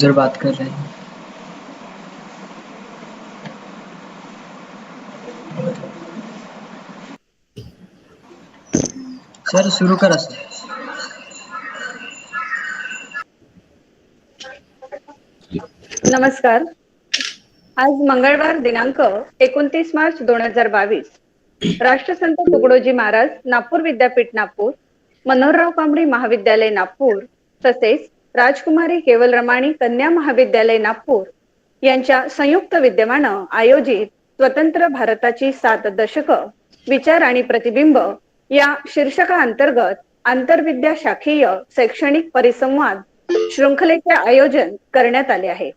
जर बात कर रहे हैं सर, सुरू करा सर. नमस्कार. आज मंगळवार दिनांक 29 मार्च 2022 राष्ट्रसंत तुकडोजी महाराज नागपूर विद्यापीठ नागपूर, मनोहरराव कांबडी महाविद्यालय नागपूर तसेच राजकुमारी केवलरमाणी कन्या महाविद्यालय नागपूर यांच्या संयुक्त विद्यमानं आयोजित स्वतंत्र भारताची 7 दशक विचार आणि प्रतिबिंब या शीर्षकाअंतर्गत आंतरविद्या शाखीय शैक्षणिक परिसंवाद शृंखलेचे आयोजन करण्यात आले आहे.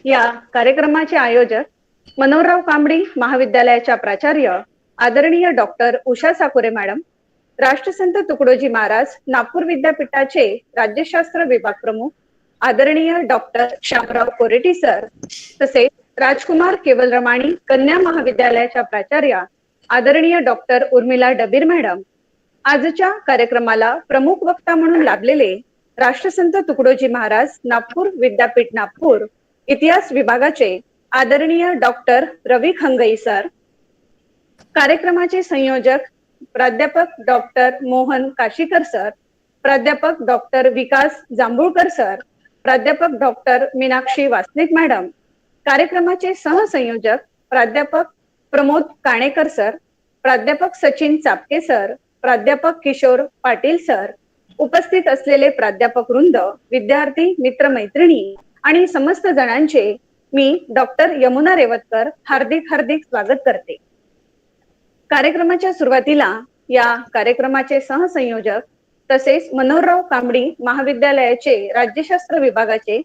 या कार्यक्रमाचे आयोजक मनोहरराव कांबडी महाविद्यालयाच्या प्राचार्य आदरणीय डॉक्टर उषा साकुरे मॅडम, राष्ट्रसंत तुकडोजी महाराज नागपूर विद्यापीठाचे राज्यशास्त्र विभाग प्रमुख आदरणीय डॉक्टर श्यामराव कोरेटी सर, तसेच राजकुमार केवलरमाणी कन्या महाविद्यालयाच्या प्राचार्या आदरणीय डॉक्टर उर्मिला डबीर मॅडम. आजच्या कार्यक्रमाला प्रमुख वक्ता म्हणून लाभलेले राष्ट्रसंत तुकडोजी महाराज नागपूर विद्यापीठ नागपूर इतिहास विभागाचे आदरणीय डॉक्टर रवी खंगई सर, कार्यक्रमाचे संयोजक प्राध्यापक डॉक्टर मोहन काशीकर सर, प्राध्यापक डॉक्टर विकास जांभूळकर सर, प्राध्यापक डॉक्टर मीनाक्षी वासनिक मॅडम, कार्यक्रमाचे सहसंयोजक प्राध्यापक प्रमोद काणेकर सर, प्राध्यापक सचिन चापके सर, प्राध्यापक किशोर पाटील सर, उपस्थित असलेले प्राध्यापक वृंद, विद्यार्थी मित्रमैत्रिणी आणि समस्त जणांचे मी डॉक्टर यमुना रेवतकर हार्दिक स्वागत करते. कार्यक्रमाच्या सुरुवातीला या कार्यक्रमाचे सहसंयोजक तसेच मनोहरराव कांबडी महाविद्यालयाचे राज्यशास्त्र विभागाचे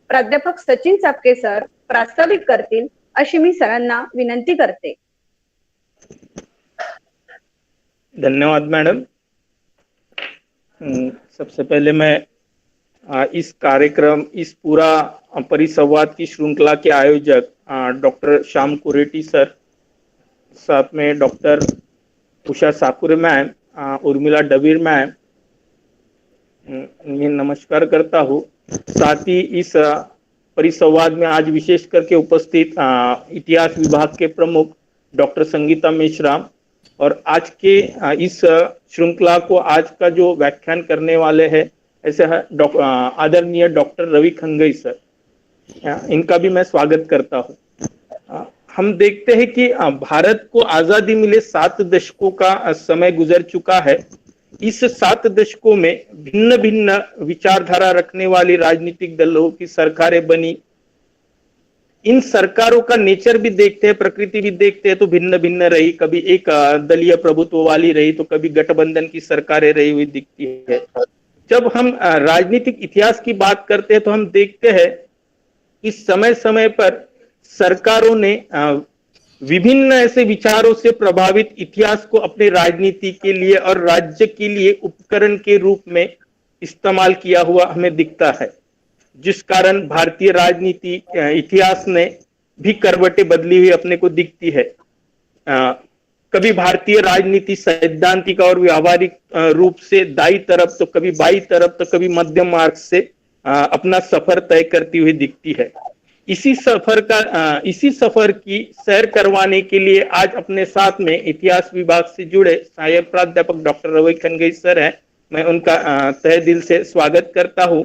प्राध्यापक सचिन चापके सर प्रास्ताविक करतील अशी मी सरांना विनंती करते. धन्यवाद मैडम. सबसे पहले मैं इस पूरा परिसंवाद की श्रृंखला के आयोजक डॉक्टर श्याम कुरेटी सर, साथ में doctor Usha Sakure ma'am, Urmila Dabir ma'am, मैं नमस्कार करता हूँ. साथ ही इस परिसंवाद में आज विशेष करके उपस्थित इतिहास विभाग के प्रमुख डॉक्टर संगीता मेश्राम और आज के इस श्रृंखला को आज का जो व्याख्यान करने वाले हैं ऐसे आदरणीय डॉक्टर रवि खंगई सर, इनका भी मैं स्वागत करता हूँ. हम देखते हैं कि भारत को आजादी मिले 7 दशकों का समय गुजर चुका है. इस 7 दशकों में भिन्न भिन्न विचारधारा रखने वाली राजनीतिक दलों की सरकारें बनी. इन सरकारों का नेचर भी देखते हैं, प्रकृति भी देखते हैं तो भिन्न भिन्न रही. कभी एक दलीय प्रभुत्व वाली रही तो कभी गठबंधन की सरकारें रही हुई दिखती है. जब हम राजनीतिक इतिहास की बात करते हैं तो हम देखते हैं कि समय समय पर सरकारों ने विभिन्न ऐसे विचारों से प्रभावित इतिहास को अपने राजनीति के लिए और राज्य के लिए उपकरण के रूप में इस्तेमाल किया हुआ हमें दिखता है, जिस कारण भारतीय राजनीति इतिहास ने भी करवटें बदली हुई अपने को दिखती है. कभी भारतीय राजनीति सैद्धांतिक और व्यावहारिक रूप से दाई तरफ तो कभी बाई तरफ तो कभी मध्यम मार्ग से अपना सफर तय करती हुई दिखती है. इसी सफर की सैर करवाने के लिए आज अपने साथ में इतिहास विभाग से जुड़े सहायक प्राध्यापक डॉक्टर रवि खंगई सर हैं. मैं उनका तहे दिल से स्वागत करता हूं.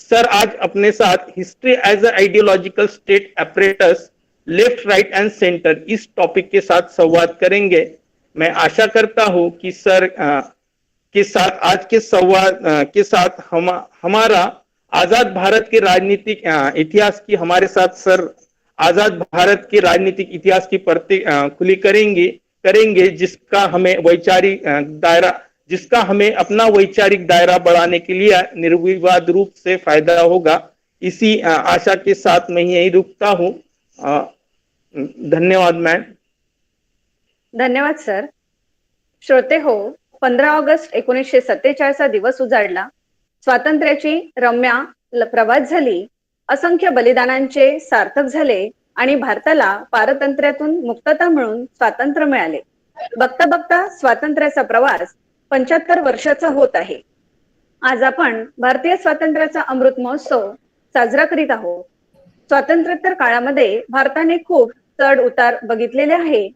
सर आज अपने साथ history as a ideological state apparatus left right and centre इस टॉपिक के साथ संवाद करेंगे. मैं आशा करता हूं कि सर के साथ आज के संवाद के साथ हमारा आजाद भारत के राजनीतिक इतिहास की हमारे साथ सर आजाद भारत के राजनीतिक इतिहास की परतें खुली करेंगे जिसका हमें अपना वैचारिक दायरा बढ़ाने के लिए निर्विवाद रूप से फायदा होगा. इसी आशा के साथ मैं यही रुकता हूँ. धन्यवाद मैम. धन्यवाद सर. श्रोते हो, 15 ऑगस्ट 1947 दिवस उजाडला. स्वातंत्र्याची रम्या प्रवास झाली. असंख्य बलिदानांचे सार्थक झाले आणि भारताला पारतंत्र्यातून मुक्तता मिळून स्वातंत्र्य मिळाले. बघता बघता स्वातंत्र्याचा प्रवास 75 वर्षाचा होत आहे. आज आपण भारतीय स्वातंत्र्याचा अमृत महोत्सव साजरा करीत आहोत. स्वातंत्र्योत्तर काळामध्ये भारताने खूप चढ उतार बघितलेले आहे.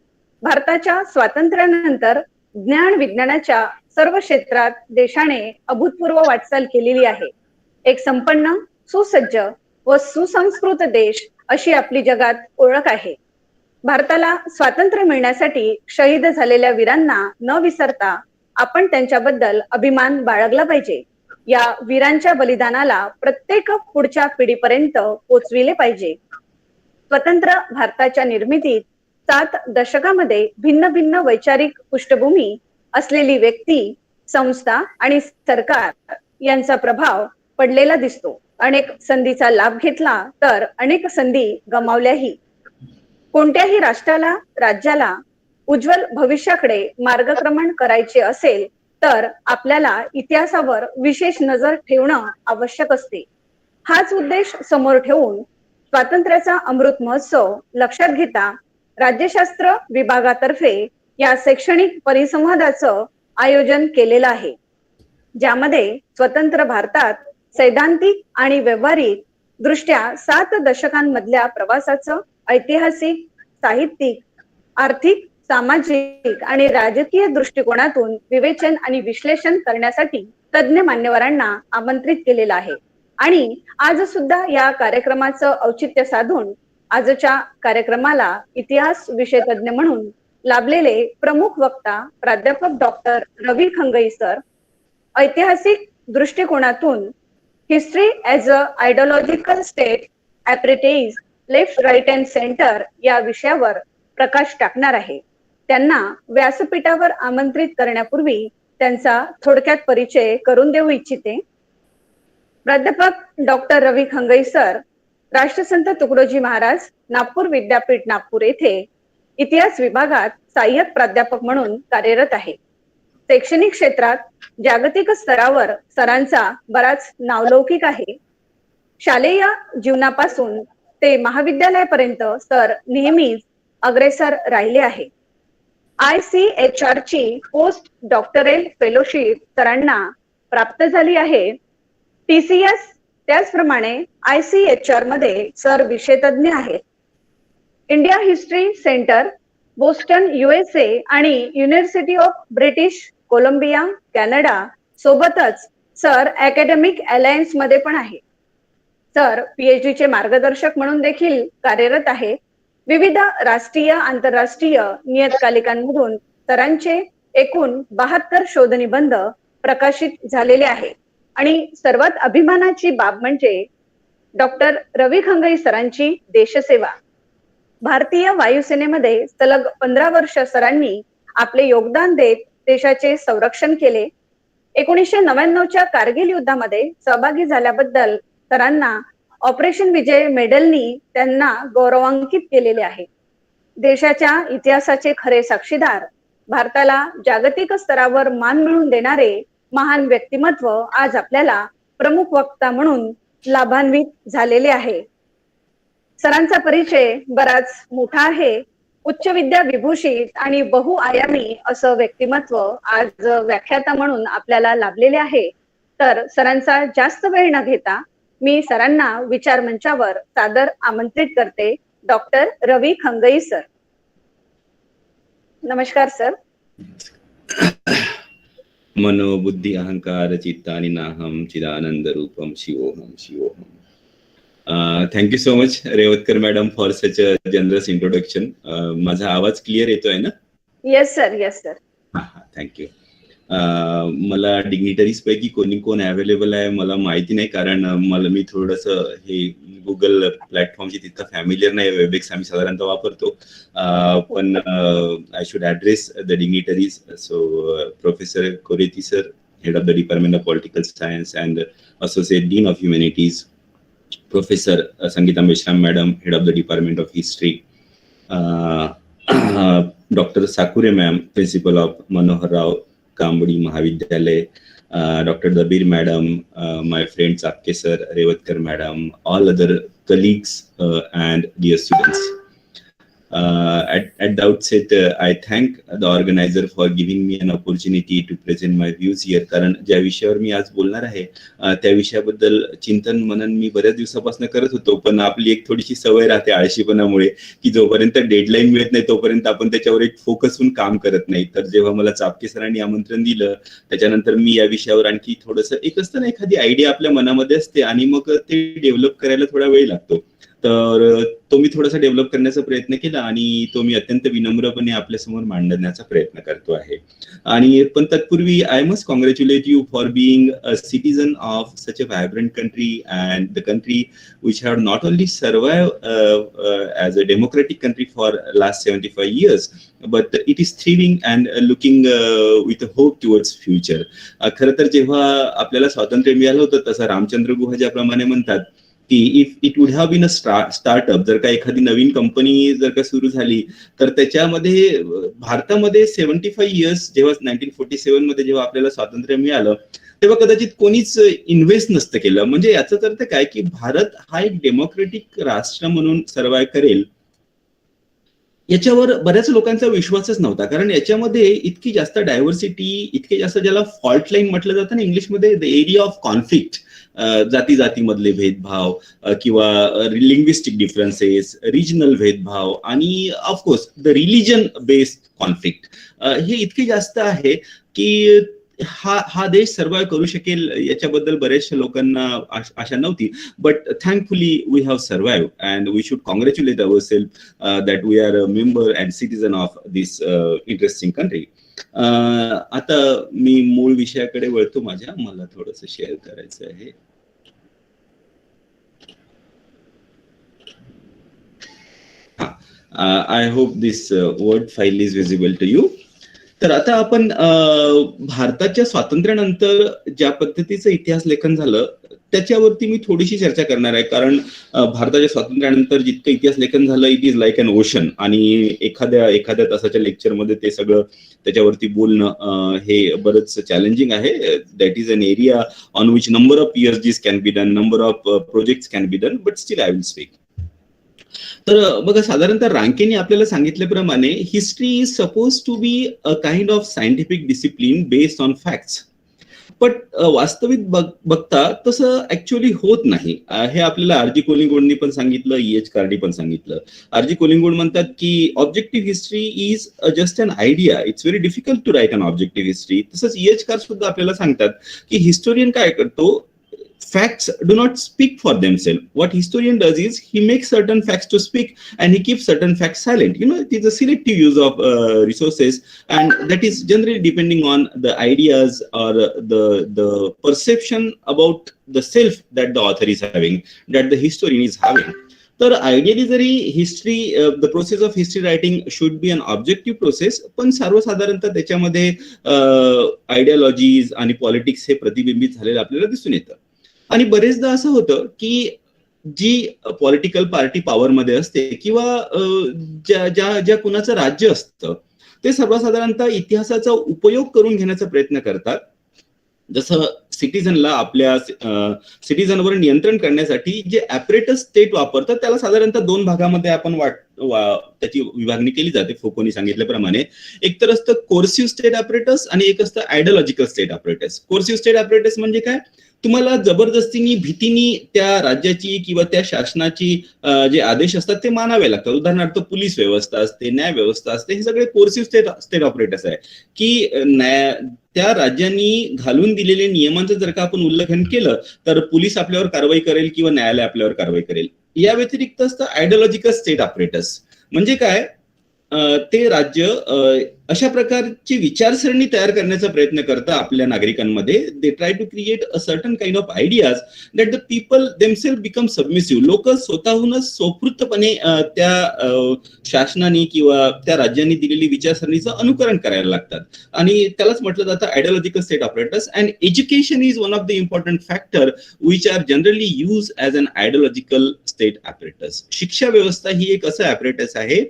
भारताच्या स्वातंत्र्यानंतर ज्ञान विज्ञानाच्या सर्व क्षेत्रात देशाने अभूतपूर्व वाटचाल केलेली आहे. एक संपन्न, सुसज्ज व सुसंस्कृत देश अशी आपली जगात ओळख आहे. भारताला स्वातंत्र्य मिळण्यासाठी शहीद झालेल्या वीरांना न विसरता आपण त्यांच्याबद्दल अभिमान बाळगला पाहिजे. या वीरांच्या बलिदानाला प्रत्येक पुढच्या पिढीपर्यंत पोचविले पाहिजे. स्वतंत्र भारताच्या निर्मितीत 7 दशकामध्ये भिन्न भिन्न वैचारिक पृष्ठभूमी असलेली व्यक्ती, संस्था आणि सरकार यांचा प्रभाव पडलेला दिसतो. अनेक संधीचा लाभ घेतला तर अनेक संधी गमावल्याही. कोणत्याही राष्ट्राला, राज्याला उज्ज्वल भविष्याकडे मार्गक्रमण करायचे असेल तर आपल्याला इतिहासावर विशेष नजर ठेवणं आवश्यक असते. हाच उद्देश समोर ठेवून स्वातंत्र्याचा अमृत महोत्सव लक्षात घेता राज्यशास्त्र विभागातर्फे या शैक्षणिक परिसंवादाचं आयोजन केलेलं आहे, ज्यामध्ये स्वतंत्र भारतात सैद्धांतिक आणि व्यावहारिक दृष्ट्या 7 दशकांमधल्या प्रवासाचं ऐतिहासिक, साहित्यिक, आर्थिक, सामाजिक आणि राजकीय दृष्टिकोनातून विवेचन आणि विश्लेषण करण्यासाठी तज्ञ मान्यवरांना आमंत्रित केलेलं आहे. आणि आज सुद्धा या कार्यक्रमाचं औचित्य साधून आजच्या कार्यक्रमाला इतिहास विषय तज्ञ म्हणून लाभलेले प्रमुख वक्ता प्राध्यापक डॉक्टर रवी खंगई सर, ऐतिहासिक दृष्टिकोनातून history as a ideological state, apparatus, left, right and centre या विषयावर प्रकाश टाकणार आहे. त्यांना व्यासपीठावर आमंत्रित करण्यापूर्वी त्यांचा थोडक्यात परिचय करून देऊ इच्छिते. प्राध्यापक डॉक्टर रवी खंगई सर राष्ट्रसंत तुकडोजी महाराज नागपूर विद्यापीठ नागपूर येथे इतिहास विभागात सहाय्यक प्राध्यापक म्हणून कार्यरत आहे. शैक्षणिक क्षेत्रात जागतिक स्तरावर सरांचा बराच नावलौकिक आहे. शालेय जीवनापासून ते महाविद्यालयापर्यंत सर नेहमीच अग्रेसर राहिले आहे. ICHR ची पोस्ट डॉक्टरेल फेलोशिप सरांना प्राप्त झाली आहे. TCS त्याचप्रमाणे ICHR मध्ये सर विषयतज्ञ आहेत. India history centre, Boston USA आणि university of British Columbia Canada सोबतच सर अकॅडमिक अलायन्स मध्ये पण आहे. सर PhD चे मार्गदर्शक म्हणून देखील कार्यरत आहे. विविध राष्ट्रीय आंतरराष्ट्रीय नियतकालिकांमधून सरांचे एकूण 72 शोधनिबंध प्रकाशित झालेले आहे. आणि सर्वात अभिमानाची बाब म्हणजे डॉक्टर रवी खंगई सरांची देशसेवा. भारतीय वायुसेनेमध्ये सलग 15 वर्ष सरांनी आपले योगदान देत देशाचे संरक्षण केले. 1999च्या कारगिल युद्धामध्ये सहभागी झाल्याबद्दल सरांना ऑपरेशन विजय मेडलनी त्यांना गौरवान्वित केलेले आहे. देशाच्या इतिहासाचे खरे साक्षीदार, भारताला जागतिक स्तरावर मान मिळवून देणारे महान व्यक्तिमत्व आज आपल्याला प्रमुख वक्ता म्हणून लाभान्वित झालेले आहे. सरांचा परिचय बराच मोठा आहे. उच्च विद्या विभूषित आणि बहुआयामी असं व्यक्तिमत्व आज व्याख्याता म्हणून आपल्याला लाभलेले आहे. तर सरांचा जास्त वेळ न घेता मी सरांना विचार मंचावर सादर आमंत्रित करते. Doctor Ravi Khangai sir. नमस्कार सर. मनो बुद्धि अहंकार चित्तानि नाहम चिदानंद रूपम शिवोहम शिवोहम. Thank you so much Revatkar madam for such a generous introduction. माझा आवाज क्लिअर येतोय ना? Yes sir, yes sir. Thank you. मला डिग्निटरीज पैकी कोण अवेलेबल आहे मला माहिती नाही, कारण मी थोडस हे गुगल प्लॅटफॉर्मची तितकं फॅमिलियर नाही. वेबएक्स आम्ही साधारणतः वापरतो, पण I should address the dignitaries. So professor Koreti sir, head of the department of political science and associate dean of humanities. Professor Sangeeta Meshram madam, head of the department of history. Doctor Sakure ma'am, principal of Manoharrao Kambadi महाविद्यालय. Dr. Dabir madam, my friends Apke sir, Revatkar madam, all other colleagues and dear students. At the outset, I thank the organizer for giving me an opportunity to present my views here. कारण ज्या विषयावर मी आज बोलणार आहे त्या विषयाबद्दल चिंतन मनन मी बऱ्याच दिवसापासून करत होतो, पण आपली एक थोडीशी सवय राहते आळशीपणामुळे की जोपर्यंत डेडलाईन मिळत नाही तोपर्यंत आपण त्याच्यावर एक फोकस होऊन काम करत नाही. तर जेव्हा मला चापके सरांनी आमंत्रण दिलं त्याच्यानंतर मी या विषयावर आणखी थोडंसं, एक असतं ना एखादी आयडिया आपल्या मनामध्ये असते आणि मग ते डेव्हलप करायला थोडा वेळ लागतो, तर तो मी थोडासा डेव्हलप करण्याचा प्रयत्न केला आणि तो मी अत्यंत विनम्रपणे आपल्यासमोर मांडण्याचा प्रयत्न करतो आहे. आणि पण तत्पूर्वी I must congratulate you for being a citizen of such a vibrant country and the country which have not only survived as a democratic country for last 75 years, but it is thriving and looking with a hope towards future. खरं तर जेव्हा आपल्याला स्वातंत्र्य मिळालं होतं तसं रामचंद्र गुहा ज्याप्रमाणे म्हणतात की if it would have been a startup, जर का एखादी नवीन कंपनी जर का सुरू झाली तर त्याच्यामध्ये भारतामध्ये 75 इयर्स जेव्हा 1947 मध्ये जेव्हा आपल्याला स्वातंत्र्य मिळालं तेव्हा कदाचित कोणीच इन्व्हेस्ट नसतं केलं. म्हणजे याचाच अर्थ काय की भारत हा एक डेमोक्रेटिक राष्ट्र म्हणून सर्व्हाइव्ह करेल याच्यावर बऱ्याच लोकांचा विश्वासच नव्हता, कारण याच्यामध्ये इतकी जास्त डायव्हर्सिटी, इतके जास्त ज्याला फॉल्ट लाईन म्हटलं जातं ना इंग्लिशमध्ये, द एरिया ऑफ कॉन्फ्लिक्ट, जाती जातीमधले भेदभाव किंवा लिंग्विस्टिक डिफरन्सेस, रिजनल भेदभाव आणि of course the religion based conflict, हे इतके जास्त आहे की हा देश सर्व्हाइव्ह करू शकेल याच्याबद्दल बऱ्याचशा लोकांना आशा नव्हती. But thankfully we have survive and we should congratulate ourselves that we are a member and citizen of this interesting country. आता मी मूळ विषयाकडे वळतो माझ्या, मला थोडंसं शेअर करायचं आहे. I hope this Word file is visible to you. तर आता आपण भारताच्या स्वातंत्र्यानंतर ज्या पद्धतीचं इतिहास लेखन झालं त्याच्यावरती मी थोडीशी चर्चा करणार आहे, कारण भारताच्या स्वातंत्र्यानंतर जितकं इतिहास लेखन झालं it is like an ocean, आणि एखाद्या तासाच्या लेक्चरमध्ये ते सगळं त्याच्यावरती बोलणं हे बरंच चॅलेंजिंग आहे. That is an area on which number of PhDs can be done, number of projects can be done, but still I will speak. तर बघा, साधारणतः रांकेने आपल्याला सांगितल्याप्रमाणे history is suppose to be a kind of scientific discipline based on facts, but वास्तविक बघता तसं actually होत नाही. हे आपल्याला आर जी कोलिंगवुडनी पण सांगितलं, EH कार्डी पण सांगितलं. आर जी कोलिंगवुड म्हणतात की objective history is just an idea, it's very difficult to write an objective history. तसंच EH कार्ड सुद्धा आपल्याला सांगतात की हिस्टोरियन काय करतो, facts do not speak for themselves. What historian does is he makes certain facts to speak and he keeps certain facts silent. You know, it is a selective use of resources, and that is generally depending on the ideas or the perception about the self that the author is having, that the historian is having. तर ideally जरी history, the process of history writing should be an objective process, पण सर्वसाधारणतः त्याच्यामध्ये आयडियोलॉजीज आणि politics हे प्रतिबिंबित झालेलं आपल्याला दिसून येतं. आणि बरेचदा असं होतं की जी पॉलिटिकल पार्टी पॉवरमध्ये असते किंवा ज्या कुणाचं राज्य असतं ते सर्वसाधारणतः इतिहासाचा उपयोग करून घेण्याचा प्रयत्न करतात. जसं सिटीजनला आपल्या सिटीजनवर नियंत्रण करण्यासाठी जे ॲपरेटस स्टेट वापरतात त्याला साधारणतः दोन भागामध्ये आपण त्याची विभागणी केली जाते फोकोनी सांगितल्याप्रमाणे. एक तर असतं कोर्सिव्ह स्टेट ॲपरेटस आणि एक असतं ideological state apparatus. कोर्सिव्ह state apparatus म्हणजे काय, तुम्हाला जबरदस्तीने भीतीने त्या राज्याची किंवा त्या शासनाची जे आदेश असतात ते मानावे लागतात. उदाहरणार्थ पोलीस व्यवस्था असते, न्याय व्यवस्था असते, हे सगळे कोर्सिव्ह स्टेट ऑपरेटर्स आहे की त्या राज्यांनी घालून दिलेल्या नियमांचं जर का आपण उल्लंघन केलं तर पोलीस आपल्यावर कारवाई करेल किंवा न्यायालय आपल्यावर कारवाई करेल. या व्यतिरिक्त असतं आयडियोलॉजिकल स्टेट ऑपरेटर्स. म्हणजे काय, ते राज्य अशा प्रकारची विचारसरणी तयार करण्याचा प्रयत्न करतात आपल्या नागरिकांमध्ये. They try to create a certain kind of ideas that the people themselves become submissive. लोक स्वतःहूनच सोपृतपणे त्या शासनाने किंवा त्या राज्यांनी दिलेली विचारसरणीचं अनुकरण करायला लागतात, आणि त्यालाच म्हटलं जातं ideological state operators. And education is one of the important factor which are generally use as an ideological state apparatus. शिक्षा व्यवस्था ही एक असं ॲपरेटस आहे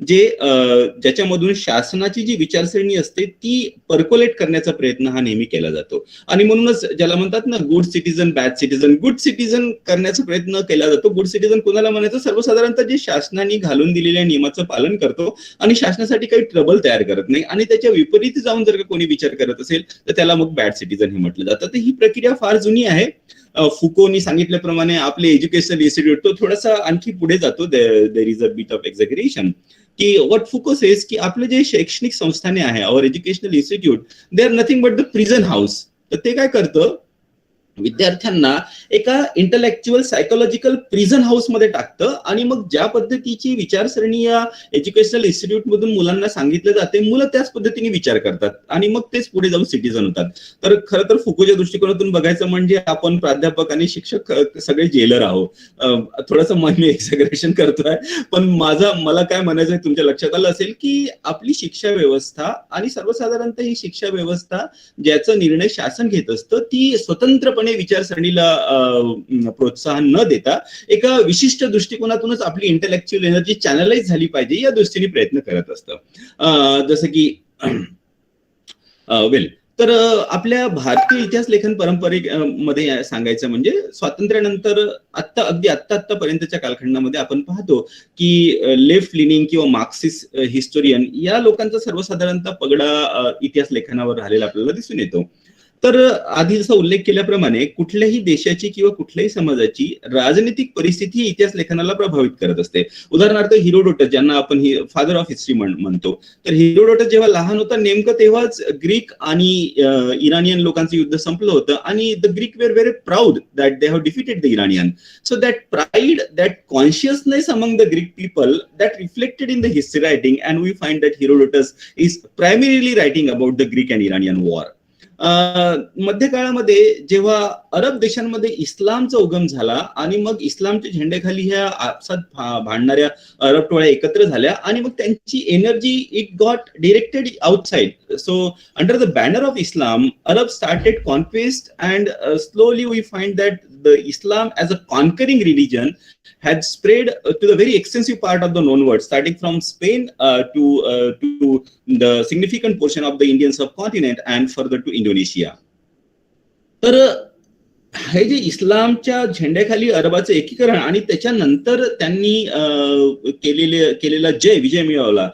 ज्याच्यामधून शासनाची जी विचारसरणी असते ती पर्कोलेट करण्याचा प्रयत्न हा नेहमी केला जातो. आणि म्हणूनच ज्याला म्हणतात ना good citizen bad citizen, good citizen करण्याचा प्रयत्न केला जातो. गुड सिटीजन कोणाला म्हणायचं? सर्वसाधारणतः जे शासनाने घालून दिलेल्या नियमाचं पालन करतो आणि शासनासाठी काही ट्रबल तयार करत नाही, आणि त्याच्या विपरीत जाऊन जर का कोणी विचार करत असेल तर त्याला मग बॅड सिटीजन हे म्हटलं जातं. तर ही प्रक्रिया फार जुनी आहे. फुकोनी सांगितल्याप्रमाणे आपले एज्युकेशनल इन्स्टिट्यूट तो थोडासा आणखी पुढे जातो. There is a bit of exaggeration की व्हॉट फुको सेज की आपले जे शैक्षणिक संस्थाने आहे, our educational institute, they are nothing but the prison house. तर ते काय करतं? विद्यार्थ्यांना एका इंटलेक्च्युअल सायकोलॉजिकल प्रिझन हाऊस मध्ये टाकतं आणि मग ज्या पद्धतीची विचारसरणी या एज्युकेशनल इन्स्टिट्यूट मधून मुलांना सांगितलं जाते, मुलं त्याच पद्धतीने विचार करतात आणि मग तेच पुढे जाऊन सिटीजन होतात. तर खरं तर फुकोच्या दृष्टिकोनातून बघायचं म्हणजे आपण प्राध्यापक आणि शिक्षक सगळे जेलर आहोत. थोडंसं मी एक्झॅगरेशन करतोय, पण मला काय म्हणायचं तुमच्या लक्षात आलं असेल की आपली शिक्षा व्यवस्था आणि सर्वसाधारणतः ही शिक्षा व्यवस्था ज्याचा निर्णय शासन घेत असतं ती स्वतंत्रपणे विचारसरणीला प्रोत्साहन न देता एका विशिष्ट दृष्टिकोनातूनच आपली इंटेलेक्च्युअल एनर्जी चॅनलाइज झाली पाहिजे या दृष्टीने प्रयत्न करत असतं. जसं की तर आपल्या भारतीय इतिहास लेखन परंपरेमध्ये सांगायचं म्हणजे स्वातंत्र्यानंतर अगदी आत्तापर्यंतच्या कालखंडामध्ये आपण पाहतो की लेफ्ट लिनिंग किंवा मार्क्सिस्ट हिस्टोरियन या लोकांचा सर्वसाधारणतः पगडा इतिहास लेखनावर राहिलेला आपल्याला दिसून येतो. तर आधी जसा उल्लेख केल्याप्रमाणे कुठल्याही देशाची किंवा कुठल्याही समाजाची राजनीतिक परिस्थिती इतिहास लेखनाला प्रभावित करत असते. उदाहरणार्थ हिरोडोटस, ज्यांना आपण फादर ऑफ हिस्ट्री म्हणतो, तर हिरोडोटस जेव्हा लहान होता नेमकं तेव्हाच ग्रीक आणि इराणियन लोकांचं युद्ध संपलं होतं आणि the Greek were very proud that they have defeated the Iranian. So that pride, that consciousness among the Greek people that reflected in the history writing, and we find that Herodotus is primarily writing about the Greek and Iranian war. मध्यकाळामध्ये जेव्हा अरब देशांमध्ये इस्लामचा उगम झाला आणि मग इस्लामच्या झेंड्याखाली ह्या आपसात भांडणाऱ्या अरब टोळ्या एकत्र झाल्या आणि मग त्यांची energy it got directed outside. So under the banner of Islam Arab started conquest and slowly we find that the Islam as a conquering religion had spread to the very extensive part of the known world, starting from Spain to the significant portion of the Indian subcontinent and further to Indonesia. तर हे जे इस्लामच्या झेंड्याखाली अरबाचं एकीकरण आणि त्याच्यानंतर त्यांनी केलेला विजय मिळवला,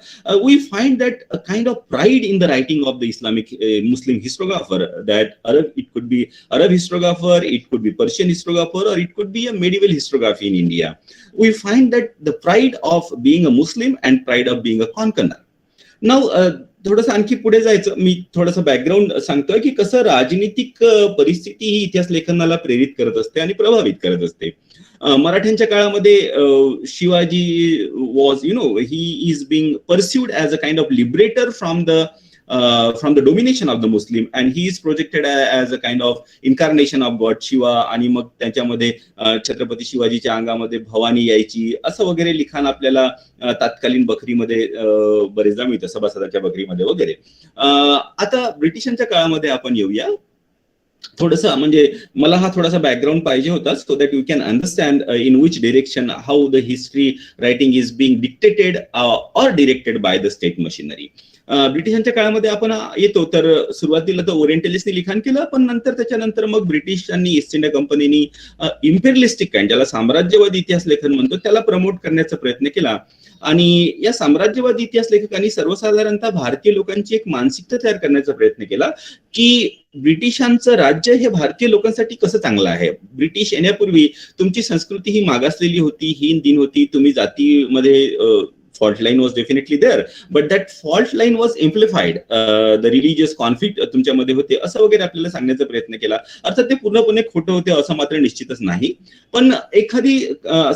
we find that a kind of pride in the writing of the Islamic Muslim historiographer, that it could be Arab historiographer, it could be Persian historiographer, or it could be a medieval historiography in India. We find that the pride of being a Muslim and pride of being a conqueror. Now थोडंसं आणखी पुढे जायचं, मी थोडंसं background सांगतोय की कसं राजनीतिक परिस्थिती ही इतिहास लेखनाला प्रेरित करत असते आणि प्रभावित करत असते. मराठ्यांच्या काळामध्ये Shivaji was he is being pursued as a kind of liberator from the domination of the Muslim, and he is projected as a kind of incarnation of God Shiva. आणि मग त्याच्यामध्ये छत्रपती शिवाजीच्या अंगामध्ये भवानी यायची असं वगैरे लिखाण आपल्याला तात्कालीन बकरीमध्ये बरेचदा मिळतं, सभासदाच्या बकरीमध्ये वगैरे. आता ब्रिटिशांच्या काळामध्ये आपण येऊया. थोडंसं म्हणजे मला हा थोडासा बॅकग्राऊंड पाहिजे होता so that you can understand in which direction how the history writing is being dictated or directed by the state machinery. ब्रिटिशांच्या काळामध्ये आपण येतो तर सुरुवातीला तर ओरिएंटलिस्टनी लिखाण केलं, पण त्याच्यानंतर मग ब्रिटिशांनी ईस्ट इंडिया कंपनीनी इम्पेरियलिस्टिक काइंड, ज्याला साम्राज्यवादी इतिहास लेखन म्हणतो, त्याला प्रमोट करण्याचा प्रयत्न केला. आणि या साम्राज्यवादी इतिहास लेखकांनी सर्वसाधारणतः भारतीय लोकांची एक मानसिकता तयार करण्याचा प्रयत्न केला की ब्रिटिशांचं राज्य हे भारतीय लोकांसाठी कसं चांगलं आहे. ब्रिटिश येण्यापूर्वी तुमची संस्कृती ही मागासलेली होती, हीन दीन होती, तुम्ही जातीमध्ये fault line was definitely there, but that fault line was amplified. The religious conflict तुमच्यामध्ये होते असं वगैरे आपल्याला सांगण्याचा प्रयत्न केला. अर्थात ते पूर्णपणे खोटं होते असं मात्र निश्चितच नाही, पण एखादी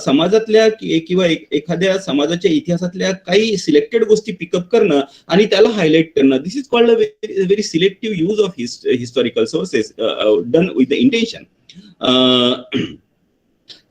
समाजातल्या किंवा एखाद्या समाजाच्या इतिहासातल्या काही सिलेक्टेड गोष्टी पिकअप करणं आणि त्याला हायलाइट करणं, this is called a very selective use of historical sources done with the intention.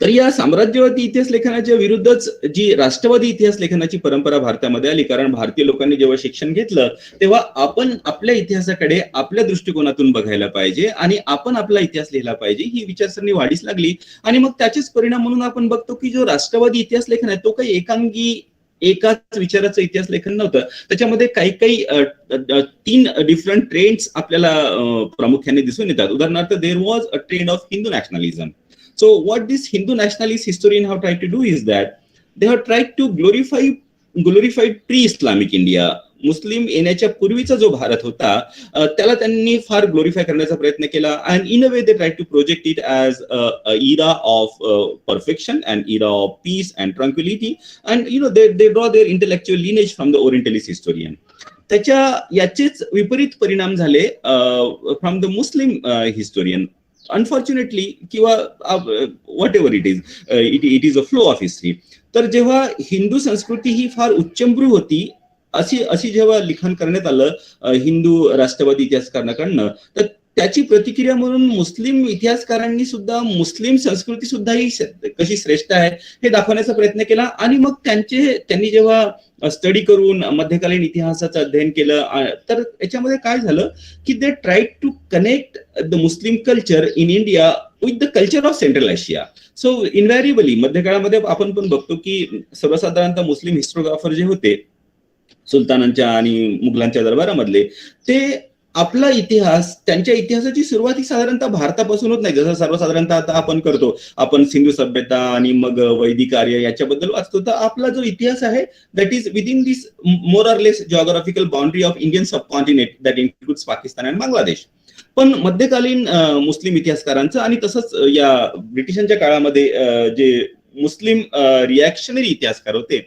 तर या साम्राज्यवादी इतिहास लेखनाच्या विरुद्धच जी राष्ट्रवादी इतिहास लेखनाची परंपरा भारतामध्ये आली, कारण भारतीय लोकांनी जेव्हा शिक्षण घेतलं तेव्हा आपण आपल्या इतिहासाकडे आपल्या दृष्टिकोनातून बघायला पाहिजे आणि आपण आपला इतिहास लिहिला पाहिजे, ही विचारसरणी वाढीस लागली. आणि मग त्याचेच परिणाम म्हणून आपण बघतो की जो राष्ट्रवादी इतिहास लेखन आहे तो काही एकांगी एकाच विचाराचं इतिहास लेखन नव्हतं. त्याच्यामध्ये काही काही 3 डिफरंट ट्रेंड्स आपल्याला प्रामुख्याने दिसून येतात. उदाहरणार्थ, there was a trend of Hindu nationalism. So what this Hindu nationalist historian have try to do is that they have try to glorified pre Islamic India. मुस्लिम येण्याच्या पूर्वीचा जो भारत होता त्याला त्यांनी फार ग्लोरिफाय करण्याचा प्रयत्न केला. And in a way they try to project it as a era of perfection and era of peace and tranquillity. And they draw their intellectual lineage from the orientalist historian. याचेच विपरीत परिणाम झाले from the Muslim historian. Unfortunately, किंवा whatever it is a flow of history. तर जेव्हा हिंदू संस्कृती ही फार उच्चभ्रू होती अशी जेव्हा लिखाण करण्यात आलं हिंदू राष्ट्रवादी इतिहासकारांकडनं, तर त्याची प्रतिक्रिया म्हणून मुस्लिम इतिहासकारांनी सुद्धा मुस्लिम संस्कृती सुद्धा ही कशी श्रेष्ठ आहे हे दाखवण्याचा प्रयत्न केला. आणि मग त्यांनी जेव्हा स्टडी करून मध्यकालीन इतिहासाचं अध्ययन केलं, तर याच्यामध्ये काय झालं की they try to connect the Muslim culture in India with the culture of central Asia. So invariably मध्यकाळामध्ये आपण पण बघतो की सर्वसाधारणतः मुस्लिम हिस्टोग्राफर जे होते सुलतानांच्या आणि मुघलांच्या दरबारामधले, ते आपला इतिहास, त्यांच्या इतिहासाची सुरुवात ही साधारणतः भारतापासून होत नाही. जसं सर्वसाधारणतः आता आपण करतो, आपण सिंधू सभ्यता आणि मग वैदिक आर्य याच्याबद्दल वाचतो. तर आपला जो इतिहास आहे that is within this more or less geographical boundary of Indian subcontinent that includes Pakistan आणि बांगलादेश. पण मध्यकालीन मुस्लिम इतिहासकारांचं आणि तसंच या ब्रिटिशांच्या काळामध्ये जे मुस्लिम रिॲक्शनरी इतिहासकार होते,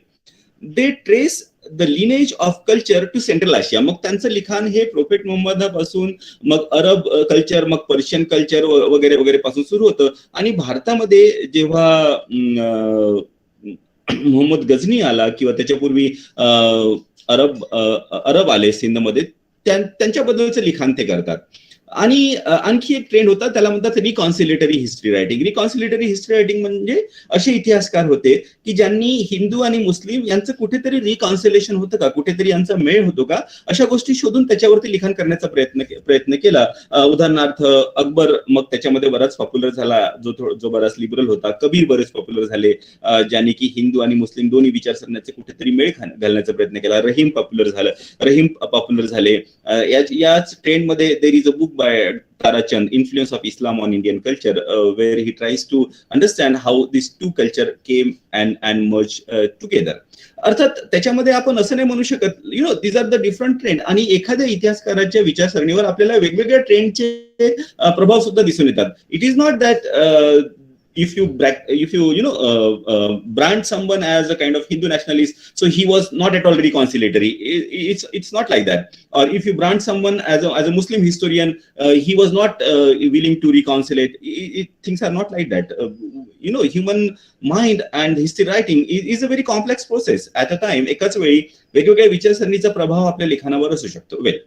they trace the lineage of culture to central Asia. मग त्यांचं लिखाण हे प्रोफेट मोहम्मदापासून मग अरब कल्चर, मग पर्शियन कल्चर वगैरे वगैरे पासून सुरू होतं. आणि भारतामध्ये जेव्हा मोहम्मद गझनी आला किंवा त्याच्यापूर्वी अरब आले सिंधमध्ये, त्यांच्याबद्दलचं लिखाण ते करतात. आणि आणखी एक ट्रेंड होता, त्याला म्हणतात रिकॉन्सिलेटरी हिस्ट्री रायटिंग. रिकॉन्सिलेटरी हिस्ट्री रायटिंग म्हणजे असे इतिहासकार होते की ज्यांनी हिंदू आणि मुस्लिम यांचं कुठेतरी रिकॉन्सिलेशन होतं का, कुठेतरी यांचा मेळ होतो का, अशा गोष्टी शोधून त्याच्यावरती लिखाण करण्याचा प्रयत्न केला. उदाहरणार्थ अकबर मग त्याच्यामध्ये बराच पॉप्युलर झाला, जो बराच लिबरल होता. कबीर बरेच पॉप्युलर झाले, ज्यांनी की हिंदू आणि मुस्लिम दोन्ही विचारसरण्याचे कुठेतरी मेळ घालण्याचा प्रयत्न केला. रहीम पॉप्युलर झाले. याच ट्रेंडमध्ये देर is a book by Tarachand, Influence of Islam on Indian Culture, where he tries to understand how these two culture came and merged together. अर्थात त्याच्यामध्ये आपण असं नाही म्हणू शकत, these are the different trend. आणि एखाद्या इतिहासकाराच्या विचारसरणीवर आपल्याला वेगवेगळ्या ट्रेंडचे प्रभाव सुद्धा दिसून येतात. It is not that if you brand someone as a kind of Hindu nationalist, so he was not at all reconciliatory. It's not like that. Or if you brand someone as a Muslim historian, he was not willing to reconciliate. Things are not like that. Human mind and history writing is a very complex process. At a time, एकाच वेळी वेगवेगळ्या विचारसरणीचा प्रभाव आपल्या लिखाणावर असू शकतो. Well,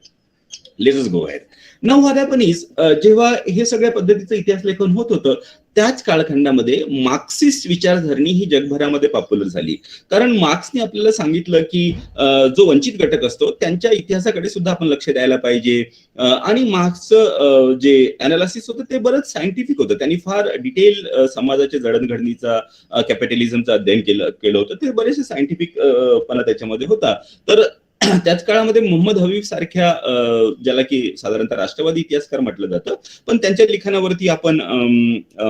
let us go ahead. Now what happened is, जेव्हा हे सगळ्या पद्धतीचं इतिहास लेखन होत होतं, त्याच कालखंडामध्ये मार्क्सिस्ट विचारसरणी ही जगभरामध्ये पॉप्युलर झाली. कारण मार्क्सने आपल्याला सांगितलं की जो वंचित घटक असतो त्यांच्या इतिहासाकडे सुद्धा आपण लक्ष द्यायला पाहिजे. आणि मार्क्सचं जे अनालिसिस होतं ते बरंच सायंटिफिक होतं. त्यांनी फार डिटेल समाजाच्या जडणघडणीचा, कॅपिटलिझमचं अध्ययन केलं होतं. ते बरेचसे सायंटिफिक पणा त्याच्यामध्ये होता. तर त्याच काळामध्ये मोहम्मद हबीब सारख्या, ज्याला की साधारणतः राष्ट्रवादी इतिहासकार म्हटलं जातं, पण त्यांच्या लिखाणावरती आपण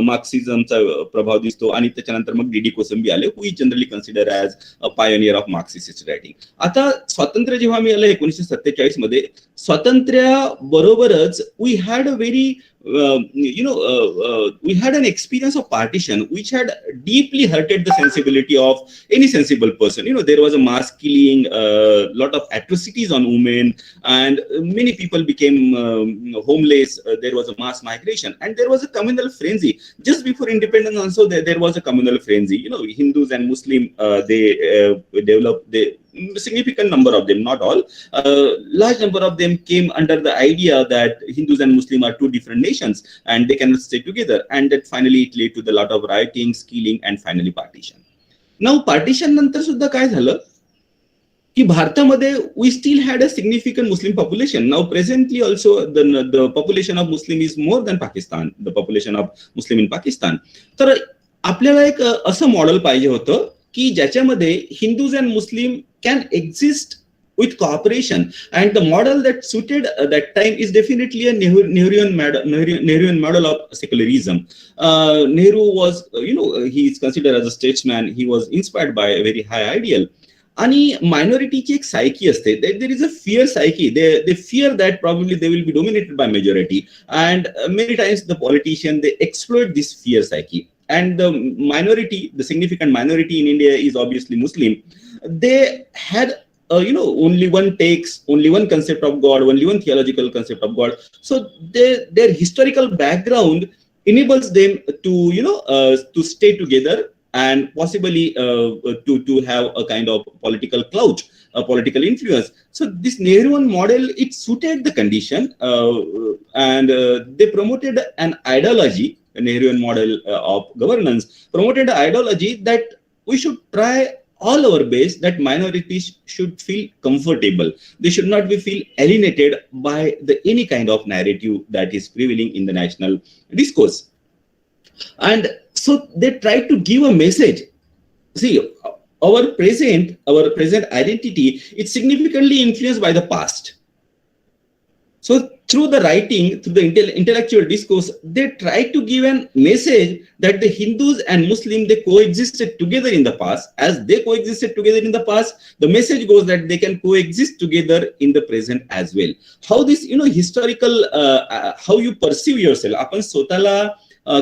मार्क्सिझमचा प्रभाव दिसतो. आणि त्याच्यानंतर मग डी कोसंबी आले, who is generally consider as a pioneer of Marxist history writing. आता स्वातंत्र्य जेव्हा मिळालं 1947 मध्ये, स्वातंत्र्याबरोबरच we had a very we had an experience of partition which had deeply hurted the sensibility of any sensible person. There was a mass killing, lot of atrocities on women, and many people became homeless. There was a mass migration, and there was a communal frenzy. Just before independence also there was a communal frenzy. Hindus and Muslim, they developed significant number of them, not all, large number of them came under the idea that Hindus and Muslim are two different nations and they cannot stay together, and that finally it led to the lot of rioting, killing, and finally partition. Now partition नंतर सुद्धा काय झालं की भारतामध्ये we still had a significant Muslim population. Now presently also the population of Muslim is more than Pakistan, the population of Muslim in Pakistan. तर आपल्याला एक असं मॉडेल पाहिजे होतं की ज्याच्यामध्ये Hindus and Muslim can exist with cooperation, and the model that suited that time is definitely a Nehruvian model of secularism. Nehru was, he is considered as a statesman. He was inspired by a very high ideal. आणि मायनॉरिटीची एक psyche असते. There is a fear psyche. They fear that probably they will be dominated by majority, and many times the politician they exploit this fear psyche. And the minority, the significant minority in India is obviously Muslim. They had only one takes, only one concept of God, only one theological concept of God. So their historical background enables them to to stay together and possibly to have a kind of political clout, a political influence. So this Nehruvian model, it suited the condition, and they promoted an ideology. A Nehruvian model of governance promoted an ideology that we should try all our best that minorities should feel comfortable. They should not be feel alienated by any kind of narrative that is prevailing in the national discourse. And so they try to give a message. See, our present identity is significantly influenced by the past. So through the writing, through the intellectual discourse, they try to give a message that the Hindus and Muslims, they coexisted together in the past. As they coexisted together in the past, the message goes that they can coexist together in the present as well. How this, historical, how you perceive yourself, आपण स्वतःला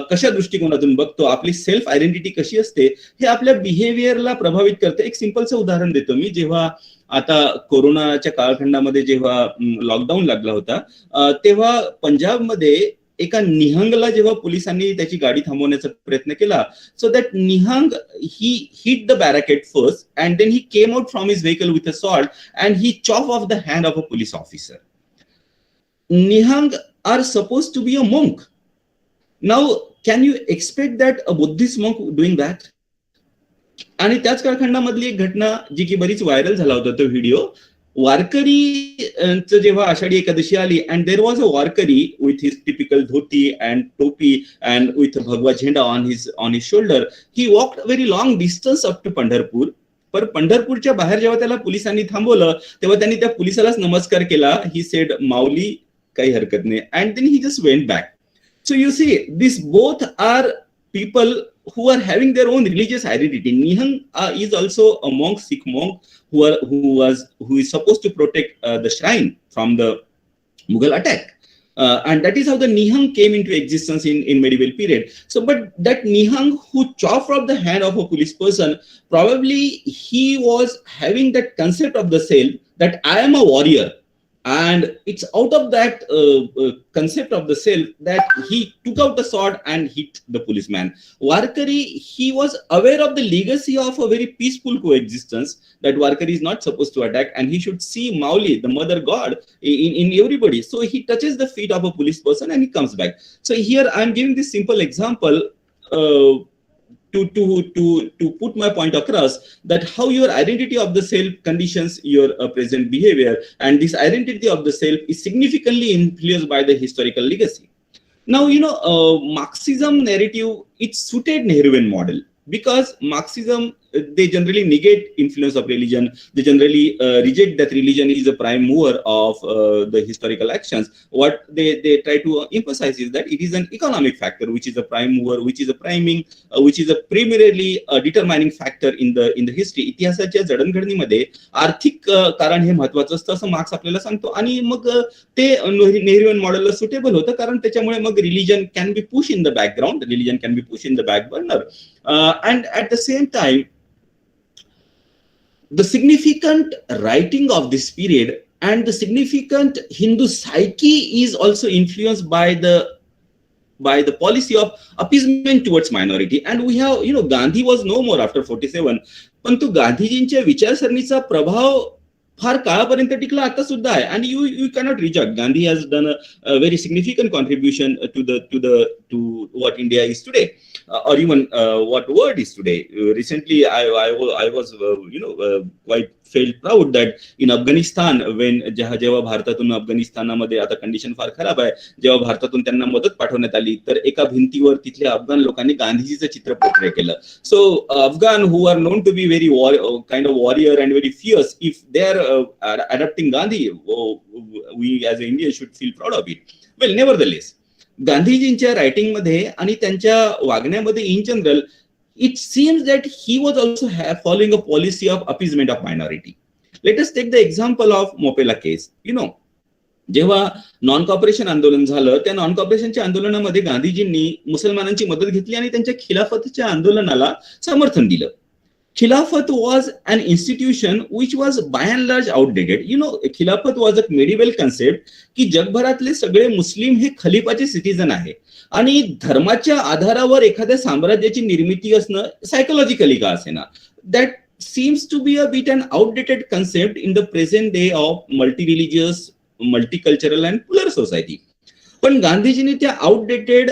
कशा दृष्टिकोनातून बघतो, आपली self identity कशी असते, हे आपल्या बिहेवियरला प्रभावित करते. एक सिंपलचं उदाहरण देतो मी. जेव्हा आता कोरोनाच्या कालखंडामध्ये जेव्हा लॉकडाऊन लागला होता, तेव्हा पंजाबमध्ये एका निहंगला जेव्हा पोलिसांनी त्याची गाडी थांबवण्याचा प्रयत्न केला, so that Nihang he hit the barricade first and then he came out from his vehicle with a sword and he chop off the hand of a police officer. Nihang are suppose to be a monk. Now, can you expect that a Buddhist monk doing that? आणि त्याच कालखंडामधली एक घटना जी की बरीच viral झाला होता, तो video. वारकरी जेव्हा आषाढी एकादशी आली, and there was a Warkari with his typical dhoti and topi and with bhagwa zenda on his shoulder. He walked very long distance up to Pandharpur. पण पंढरपूरच्या बाहेर जेव्हा त्याला पोलिसांनी थांबवलं, तेव्हा त्यांनी त्या पोलिसालाच नमस्कार केला. ही सेड, माऊली, काही हरकत नाही, and then he just went back. So you see, these both are people who are having their own religious identity. Nihang is also a monk, Sikh monk, who is supposed to protect the shrine from the Mughal attack, and that is how the Nihang came into existence in medieval period. So, but that Nihang who chopped off the hand of a police person, probably he was having that concept of the self that I am a warrior. And it's out of that concept of the self that he took out the sword and hit the policeman. Warkari, he was aware of the legacy of a very peaceful coexistence, that Warkari is not supposed to attack, and he should see Mauli, the mother god, in everybody. So he touches the feet of a police person and he comes back. So here I'm giving this simple example to put my point across, that how your identity of the self conditions your present behavior, and this identity of the self is significantly influenced by the historical legacy. Now, Marxism narrative, it suited Nehruvian model, because Marxism, they generally negate influence of religion. They generally reject that religion is a prime mover of the historical actions. What they try to emphasize is that it is an economic factor which is a prime mover, which is a priming, which is a primarily determining factor in the history. इतिहासाच्या जडणघडणीमध्ये आर्थिक कारण हे महत्त्वाचं असतं असं marks आपल्याला सांगतो. आणि मग ते नेहरुवियन मॉडेलला सुटेबल होतं, कारण त्याच्यामुळे मग religion can be push in the background, religion can be push in the back burner, and at the same time, the significant writing of this period and the significant Hindu psyche is also influenced by the policy of appeasement towards minority. And we have, Gandhi was no more after 47, पण तो गांधीजींच्या विचारसरणीचा प्रभाव फार काळापर्यंत टिकला, आता सुद्धा आहे. आणि you cannot reject. Gandhi has done a very significant contribution to to what India is today, or even what world is today. Recently, I was quite felt proud that in Afghanistan, when जेव्हा भारतातून अफगाणिस्तानामध्ये आता condition फार खराब आहे, जेव्हा भारतातून त्यांना मदत पाठवण्यात आली, तर एका भिंतीवर तिथल्या अफगाण लोकांनी गांधीजीचं चित्र पोर्ट्रे केलं. So Afghan who are known to be very kind of warrior and very fierce, if they are adopting Gandhi, we as an India should feel proud of it. Well, nevertheless, गांधीजींच्या writing मध्ये आणि त्यांच्या वागण्यामध्ये in general it seems that he was also following a policy of appeasement of minority. Let us take the example of Mopela case. जेव्हा non cooperation आंदोलन झालं, त्या non कॉपरेशनच्या आंदोलनामध्ये गांधीजींनी मुसलमानांची मदत घेतली आणि त्यांच्या खिलाफतच्या आंदोलनाला समर्थन दिलं. Khilafat was an institution which was by and large outdated. Khilafat was a medieval concept की जगभरातले सगळे मुस्लिम हे खलिफाचे सिटीजन आहे आणि धर्माच्या आधारावर एखाद्या साम्राज्याची निर्मिती असणं सायकोलॉजिकली का असेना, that seems to be a bit an outdated concept in the present day of multi-religious, multicultural and plural society. पण गांधीजींनी त्या आउटडेटेड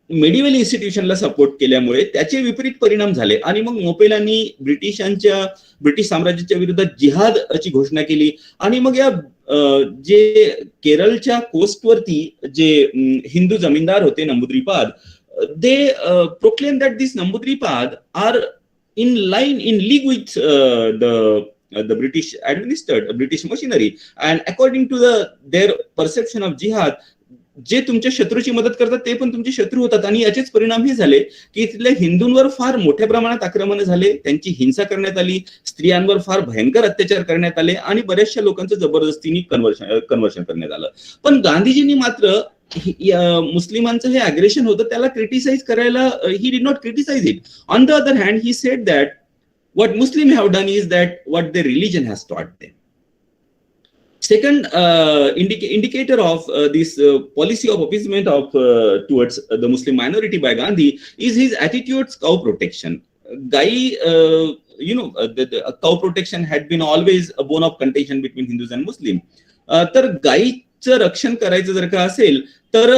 मेडिवल इन्स्टिट्यूशनला सपोर्ट केल्यामुळे त्याचे विपरीत परिणाम झाले आणि मग मोपेलांनी ब्रिटिश साम्राज्याच्या विरोधात जिहादची घोषणा केली आणि मग या जे केरळच्या कोस्टवरती जे हिंदू जमीनदार होते Namboodiripad, they proclaim that this Namboodiripad are in league with the British administered British machinery, and according to their perception of jihad, जे तुमच्या शत्रूची मदत करतात ते पण तुमचे शत्रू होतात. आणि याचेच परिणाम हे झाले की इथल्या हिंदूंवर फार मोठ्या प्रमाणात आक्रमण झाले, त्यांची हिंसा करण्यात आली, स्त्रियांवर फार भयंकर अत्याचार करण्यात आले आणि बऱ्याचशा लोकांचं जबरदस्तीने कन्व्हर्शन करण्यात आलं. पण गांधीजींनी मात्र मुस्लिमांचं हे अग्रेशन होतं त्याला क्रिटिसाइज करायला, he did not criticise it. On the other hand he said that what Muslim have done is that what their religion has taught them. Second indicator of this policy of appeasement of towards the Muslim minority by Gandhi is his attitudes cow protection. The cow protection had been always a bone of contention between Hindus and Muslim. तर गायीचं रक्षण करायचं जर का असेल तर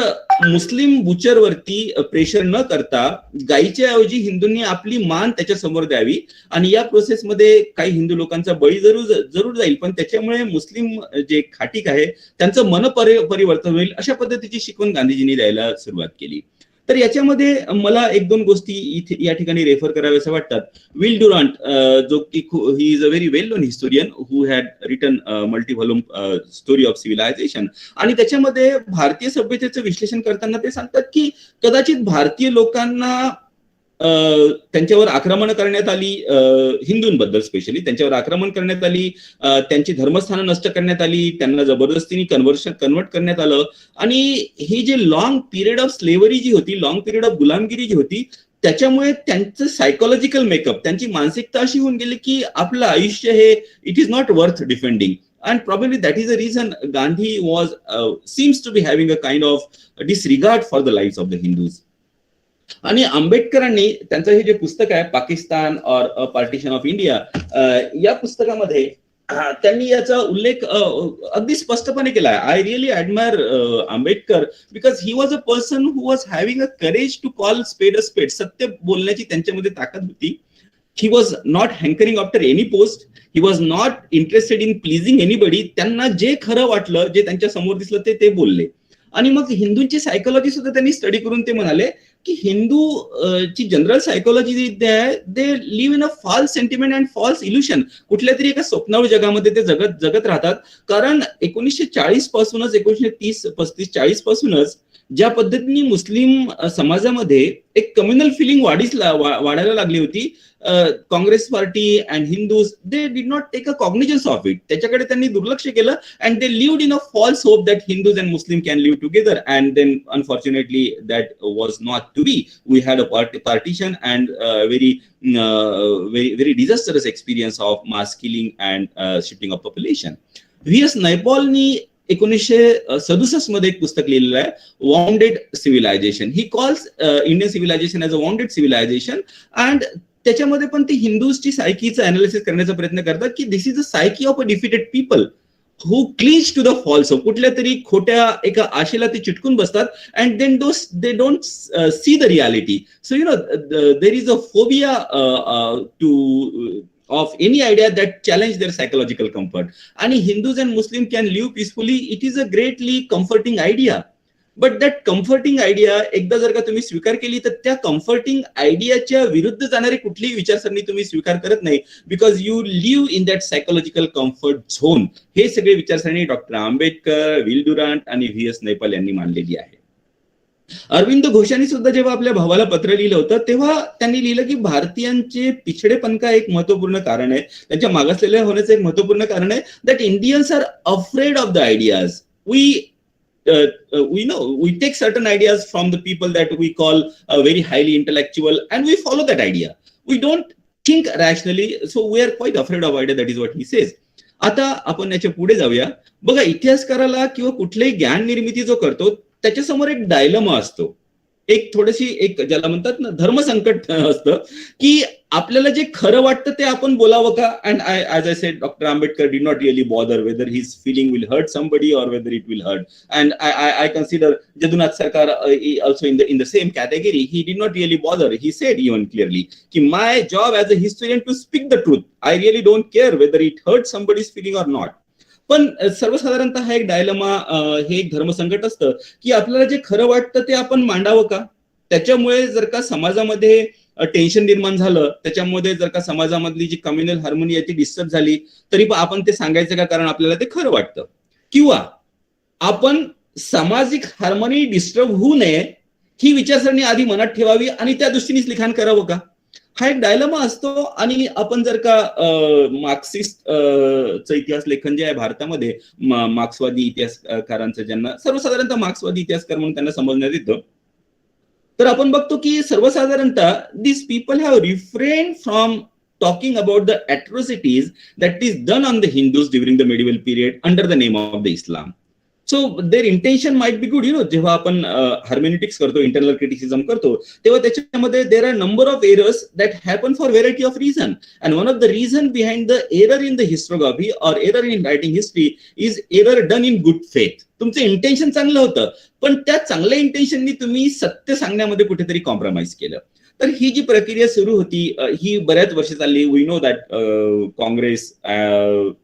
मुस्लिम बुचरवरती pressure न करता गायीच्या ऐवजी हिंदूंनी आपली मान त्याच्या समोर द्यावी आणि या प्रोसेसमध्ये काही हिंदू लोकांचा बळी जरूर जाईल, पण त्याच्यामुळे मुस्लिम जे खाटीक आहे त्यांचं मन परिवर्तन होईल, अशा पद्धतीची शिकवण गांधीजींनी द्यायला सुरुवात केली. तर याच्यामध्ये मला एक दोन गोष्टी या ठिकाणी रेफर कराव्याच्या वाटतात. विल ड्युरांट, जो की he is a very well known historian who had written multi volume story of civilisation, आणि त्याच्यामध्ये भारतीय सभ्यतेचं विश्लेषण करताना ते सांगतात की कदाचित भारतीय लोकांना त्यांच्यावर आक्रमण करण्यात आली, हिंदूंबद्दल स्पेशली त्यांच्यावर आक्रमण करण्यात आली, त्यांची धर्मस्थानं नष्ट करण्यात आली, त्यांना जबरदस्तीने कन्वर्ट करण्यात आलं, आणि ही जी लॉंग पिरियड ऑफ स्लेव्हरी जी होती, लॉंग पिरियड ऑफ गुलामगिरी जी होती, त्याच्यामुळे त्यांचं सायकोलॉजिकल मेकअप, त्यांची मानसिकता अशी होऊन गेली की आपलं आयुष्य हे it is not worth defending. And probably that is the reason Gandhi seems to be having a kind of disregard for the lives of the Hindus. आणि आंबेडकरांनी त्यांचं हे जे पुस्तक आहे पाकिस्तान और पार्टिशन ऑफ इंडिया, या पुस्तकामध्ये त्यांनी याचा उल्लेख अगदी स्पष्टपणे केला आहे. I really admire Ambedkar because he was a person who was having a courage to call spade a स्पेड. सत्य बोलण्याची त्यांच्यामध्ये ताकद होती. He was not hankering after any post. He was not interested in pleasing anybody. त्यांना जे खरं वाटलं, जे त्यांच्या समोर दिसलं ते बोलले. आणि मग हिंदूंची सायकोलॉजी सुद्धा त्यांनी स्टडी करून ते म्हणाले की हिंदू ची general psychology they live in a false sentiment and false illusion. कुठल्या तरी एका स्वप्नाळ जगामध्ये ते जगत राहतात. कारण 1940 पासूनच 1930, 35, 40 पासूनच ज्या पद्धतीने मुस्लिम समाजामध्ये एक कम्युनल फिलिंग वाढायला लागली होती, Congress party and Hindus they did not take a cognizance of it. त्याच्याकडे त्यांनी दुर्लक्ष केलं and they lived in a false hope that Hindus and Muslim can live together, and then unfortunately that was not to be. We had a partition and very disastrous experience of mass killing and shifting of population. V.S. नैपॉलनी 1967 मध्ये एक पुस्तक लिहिलेलं आहे, wounded civilisation. He calls Indian civilisation as a wounded civilisation. And त्याच्यामध्ये पण ते हिंदूजची सायकीचं analysis करण्याचा प्रयत्न करतात की this is a psyche of a defeated people who clinch to the false, कुठल्या तरी खोट्या एका आशेला ते चिटकून बसतात, and then they don't see the reality. So there is a phobia of any idea that challenge their psychological comfort. And Hindus and Muslims can live peacefully. It is a greatly comforting idea. But that comforting idea एकदा जर का तुम्ही स्वीकार केली तर त्या comforting आयडियाच्या विरुद्ध जाणारी कुठलीही विचारसरणी तुम्ही स्वीकार करत नाही, because you live in that psychological comfort zone. हे सगळे विचारसरणी डॉक्टर आंबेडकर, विल डुरांट आणि व्ही.एस. नैपाल यांनी मांडलेली आहे. अरविंद घोषांनी सुद्धा जेव्हा आपल्या भावाला पत्र लिहिलं होतं तेव्हा त्यांनी लिहिलं की भारतीयांचे पिछडेपण का एक महत्वपूर्ण कारण आहे, त्यांच्या मागासलेल्या होण्याचं एक महत्वपूर्ण कारण आहे, that Indians are afraid of the ideas. We take certain ideas from the people that we call very highly intellectual, and we follow that idea. We don't think rationally, so we are quite afraid of idea. That is what he says. आता आपण याच्या पुढे जाऊया. बघा, इतिहासकाराला किंवा कुठल्याही ज्ञान निर्मिती जो करतो त्याच्यासमोर एक डायलमा असतो, एक थोडीशी एक ज्याला म्हणतात ना धर्मसंकट असतं, की आपल्याला जे खरं वाटतं ते आपण बोलावं का. And as I said, doctor Ambedkar did not really bother whether his feeling will hurt somebody or whether it will hurt. And I consider Jadunath Sarkar also in the same category. He did not really bother. He said even clearly ki my job as a historian to speak the truth. I really don't care whether it hurts somebody's feeling or not. पण सर्वसाधारणतः हा एक dilemma, हे एक धर्मसंकट असतं की आपल्याला जे खरं वाटतं ते आपण मांडावं का. त्याच्यामुळे जर का समाजामध्ये टेन्शन निर्माण झालं, त्याच्यामध्ये जर का समाजामधली जी कम्युनल हार्मोनी आहे ती डिस्टर्ब झाली, तरी आपण ते सांगायचं का, कारण आपल्याला ते खरं वाटतं. किंवा आपण सामाजिक हार्मोनी डिस्टर्ब होऊ नये ही विचारसरणी आधी मनात ठेवावी आणि त्या दृष्टीनेच लिखाण करावं का, हा एक डायलमा असतो. आणि आपण जर का मार्क्सिस्ट इतिहास लेखन जे आहे भारतामध्ये, मार्क्सवादी इतिहासकारांचं, ज्यांना सर्वसाधारणतः मार्क्सवादी इतिहासकार म्हणून त्यांना समजण्यात येतं, तर आपण बघतो की सर्वसाधारणतः this people have refrain from talking about the atrocities that is done on the Hindus during the medieval period under the name of the Islam. So their intention might be good. जेव्हा आपण hermeneutics करतो, internal criticism करतो, तेव्हा त्याच्यामध्ये there are number of errors that happen for variety of reason, and one of the reason behind the error in the historiography or error in writing history is error done in good faith. तुमचं intention चांगलं होतं, पण त्या चांगल्या इंटेन्शननी तुम्ही सत्य सांगण्यामध्ये कुठेतरी compromise केलं. तर ही जी प्रक्रिया सुरू होती ही बऱ्याच वर्ष चालली. We know that Congress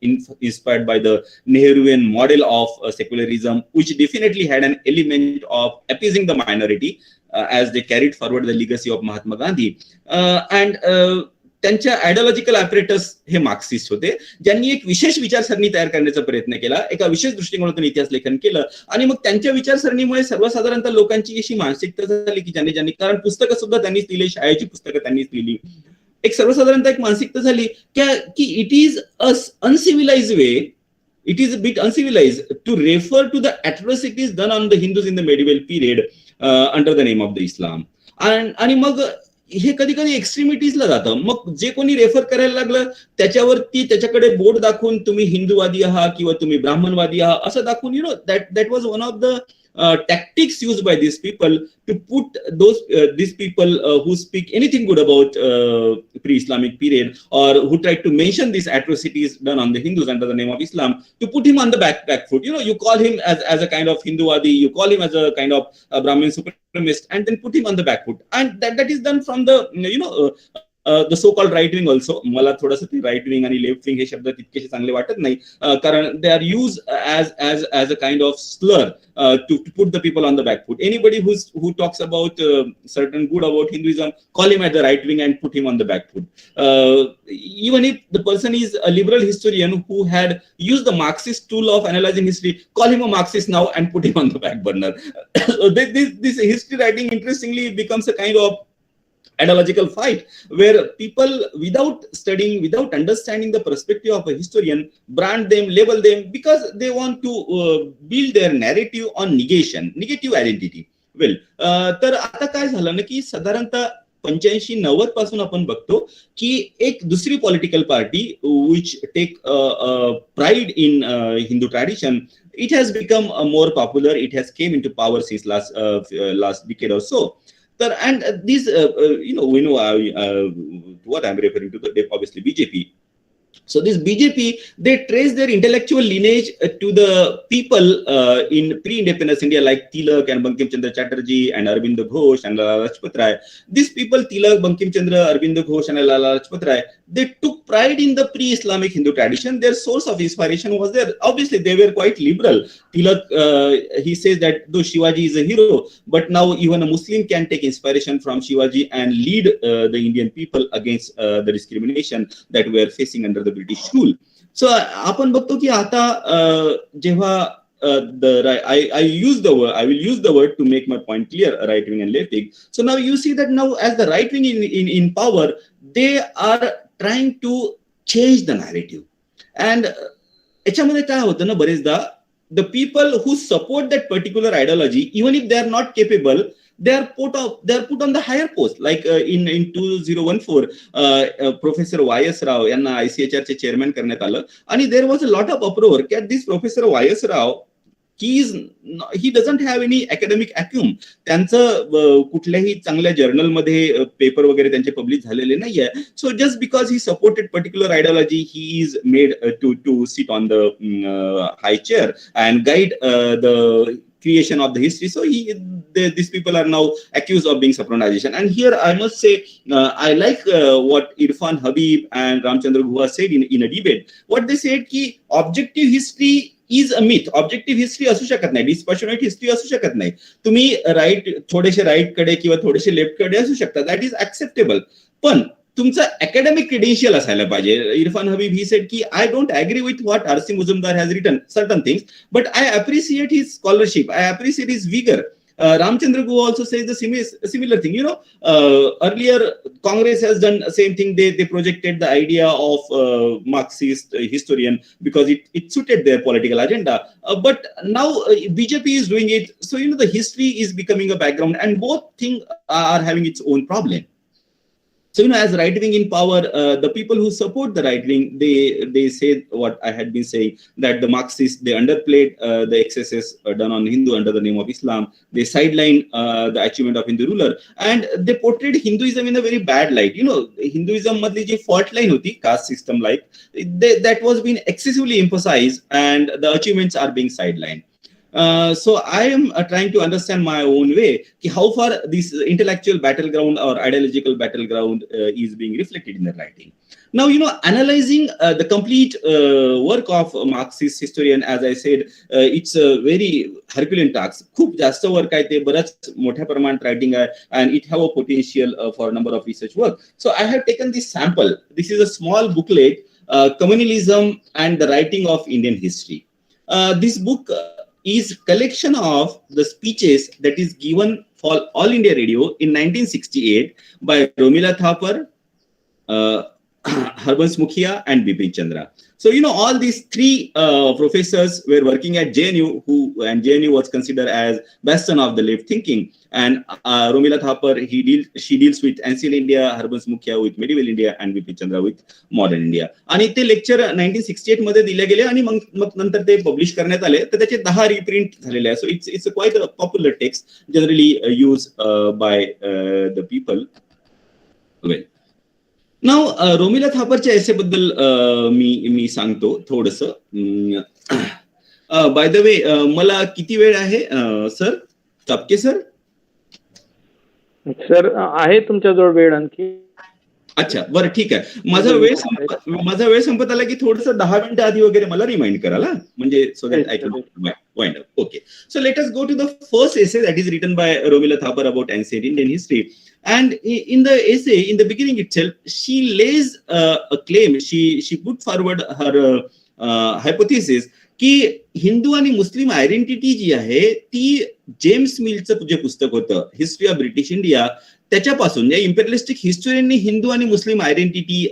inspired by the Nehruvian model of secularism, which definitely had an element of appeasing the minority as they carried forward the legacy of Mahatma Gandhi. And त्यांच्या आयडिओलॉजिकल ॲपरेटस हे Marxist होते, ज्यांनी एक विशेष विचारसरणी तयार करण्याचा प्रयत्न केला, एका विशेष दृष्टिकोनातून इतिहास लेखन केलं. आणि मग त्यांच्या विचारसरणीमुळे सर्वसाधारणतः लोकांची अशी मानसिकता झाली की ज्यांनी कारण पुस्तकं सुद्धा त्यांनीच लिहिली, शाळेची पुस्तकं त्यांनीच लिहिली, एक सर्वसाधारणतः एक मानसिकता झाली की it is a uncivilised way, it is a bit uncivilized to refer to the atrocities done on the Hindus in the medieval period under the name of the Islam. आणि मग हे कधी कधी एक्स्ट्रीमिटीजला जातं. मग जे कोणी रेफर करायला लागलं त्याच्यावरती त्याच्याकडे बोर्ड दाखवून तुम्ही हिंदूवादी आहात किंवा तुम्ही ब्राह्मणवादी आहात असं दाखवून, that was one of the tactics used by these people to put these people who speak anything good about pre-Islamic period or who try to mention these atrocities done on the Hindus under the name of Islam, to put him on the back foot. You call him as a kind of Hinduwadi, you call him as a kind of Brahmin supremacist, and then put him on the back foot. And that is done from the the so called right wing also. मला थोडंसं ते right wing आणि left wing हे शब्द तितकेसे चांगले वाटत नाही, कारण they are use as a kind of slur to put the people on the back foot. Anybody who talks about certain good about Hinduism, call him at the right wing and put him on the back foot. Even if the person is a liberal historian who had used the Marxist tool of analyzing history, call him a Marxist now and put him on the back burner. This history writing interestingly becomes a kind of ideological fight where people, without studying, without understanding the perspective of a historian, brand them, label them, because they want to build their narrative on negative identity. Well, तर आता काय झालं ना की साधारणतः 85-90 पासून आपण बघतो की एक दुसरी political party which take pride in Hindu tradition, it has become more popular, it has came into power since last decade or so. And these we know what I'm referring to, obviously BJP. So this BJP, they trace their intellectual lineage to the people in pre-independence India like Tilak and Bankim Chandra Chatterjee and Arvind Ghosh and Lala Lajpat Rai. These people, Tilak, Bankim Chandra, Arvind Ghosh and Lala Lajpat Rai, they took pride in the pre-Islamic Hindu tradition. Their source of inspiration was there. Obviously, they were quite liberal. Tilak, he says that though Shivaji is a hero, but now even a Muslim can take inspiration from Shivaji and lead the Indian people against the discrimination that we are facing under the British rule. So आपण बघतो की आता जेव्हा I will use the word to make my point clear, right wing and left wing. So now you see that now as the right wing in power, they are trying to change the narrative. And याच्यामध्ये काय होतं ना, बरेचदा the people who support that particular ideology, even if they are not capable, they are put on the higher post. Like in 2014 Professor Y.S. Rao यांना ICHR चे chairman करण्यात आलं, आणि there was a lot of uproar that this Professor Y.S. Rao, he doesn't have any academic acumen. त्यांचं कुठल्याही चांगल्या जर्नलमध्ये paper वगैरे त्यांचे पब्लिश झालेले नाहीये. So just because he supported particular ideology, he is made to sit on the high chair and guide the creation of the history. So these people are now accused of being supranationalization. And here I must say, I like what Irfan Habib and Ramchandra Guha said in a debate. What they said ki objective history is a myth. Objective history असू शकत नाही, dispassionate history असू शकत नाही. तुम्ही थोडेसे right कडे किंवा थोडेसे लेफ्ट कडे असू शकता, दॅट इज ऍक्सेप्टेबल. पण तुमचं अकॅडमिक क्रेडेन्शियल असायला पाहिजे. इरफान हबीब ही सेड की I don't agree with what R C. Majumdar has written certain things, but I appreciate his scholarship, I appreciate his vigour. Ramchandra Guha also says the similar thing. Earlier Congress has done the same thing. They projected the idea of Marxist historian because it suited their political agenda. But now BJP is doing it. So the history is becoming a background, and both things are having its own problem. So as right wing in power, the people who support the right wing, they say what I had been saying, that the Marxists, they underplayed the excesses done on Hindu under the name of Islam. They sidelined the achievement of Hindu ruler, and they portrayed Hinduism in a very bad light. Hinduism madli ji fault line hoti, caste system like, that was being excessively emphasized, and the achievements are being sidelined. So I am trying to understand my own way how far this intellectual battleground or ideological battleground is being reflected in the writing. Now, analyzing the complete work of Marxist historian, as I said, it's a very Herculean task. खूप जास्त work आहे ते, बरंच मोठ्या प्रमाणात writing आहे, and it have a potential for a number of research work. So I have taken this sample. This is a small booklet, Communalism and the Writing of Indian History. This book is collection of the speeches that is given for All India Radio in 1968 by Romila Thapar, Harbans Mukhia and Bipin Chandra. So all these three professors were working at JNU, and JNU was considered as bastion of the left thinking. And Romila Thapar, she deals with ancient India, Harbans Mukhia with medieval India, and Bipin Chandra with modern India. आणि ते lecture 1968 मध्ये दिले गेले, आणि मग नंतर ते publish करण्यात आले. तर त्याचे 10 रिप्रिंट झालेले आहे. So it's quite a popular text, generally use by the people. Well, now Romila थापरच्या एसेबद्दल मी सांगतो थोडंसं. बाय द वे, मला किती वेळ आहे सर? चापके सर? सर आहे तुमच्याजवळ वेळ आणखी? अच्छा, बरं, ठीक आहे. माझा वेळ संपत आला की थोडंसं 10 मिनिटं आधी वगैरे मला रिमाइंड कराल, म्हणजे so that I can wind up. Okay, so let us go to the first essay that is written by Romila Thapar about ancient Indian history. And in the essay, in the beginning itself, she lays a claim. She put forward her hypothesis की हिंदू आणि मुस्लिम identity जी आहे ती James मिलचं जे पुस्तक होतं history of British India, त्याच्यापासून या imperialistic हिस्टोरियननी Hindu आणि मुस्लिम आयडेंटिटी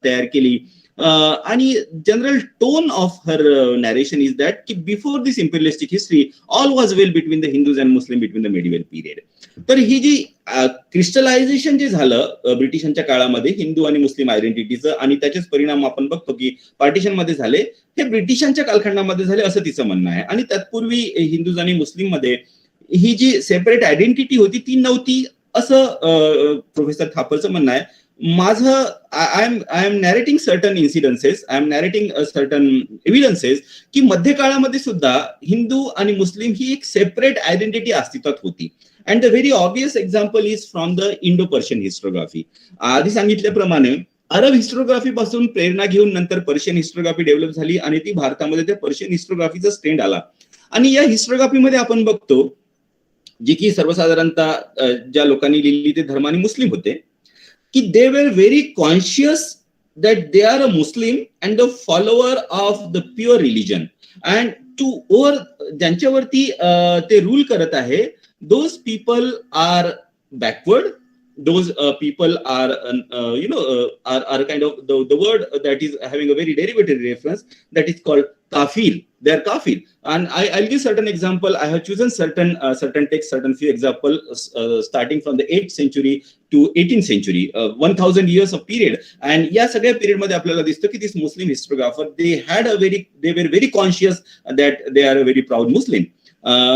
तयार केली. आणि general tone of her narration is that की before this imperialistic history all was well between the Hindus and Muslim between the medieval period. तर ही जी क्रिस्टलायझेशन जे झालं ब्रिटिशांच्या काळामध्ये हिंदू आणि मुस्लिम आयडेंटिटीचं, आणि त्याचेच परिणाम आपण बघतो की पार्टिशन मध्ये झाले, हे ब्रिटिशांच्या कालखंडामध्ये झाले असं तिचं म्हणणं आहे. आणि तत्पूर्वी हिंदूज आणि मुस्लिम मध्ये ही जी सेपरेट आयडेंटिटी होती ती नव्हती असं प्रोफेसर थापरचं म्हणणं आहे. माझं I am narrating certain incidences, I am narrating certain evidences की मध्य काळामध्ये सुद्धा हिंदू आणि मुस्लिम ही एक सेपरेट आयडेंटिटी अस्तित्वात होती. And the very obvious example is from the Indo Persian historiography. आधी सांगितल्याप्रमाणे अरब हिस्टोग्राफी पासून प्रेरणा घेऊन नंतर पर्शियन हिस्टोग्राफी डेव्हलप झाली आणि ती भारतामध्ये त्या पर्शियन हिस्टोग्राफीचा ट्रेंड आला. आणि या हिस्टोग्राफीमध्ये आपण बघतो जी की सर्वसाधारणतः ज्या लोकांनी लिहिली ते धर्मानी मुस्लिम होते, की they were very conscious that they are a Muslim and the follower of the pure religion and to over ज्यांच्यावरती ते रूल करत आहे, those people are backward. Those people are are kind of the word that is having a very derivatory reference that is called kafir. They are kafir, and I'll give certain example. I have chosen certain text, certain few example starting from the 8th century to 18th century, 1000 years of period. And या सगळ्या period मध्ये आपल्याला दिसतं की this Muslim historiographer they were very conscious that they are a very proud Muslim.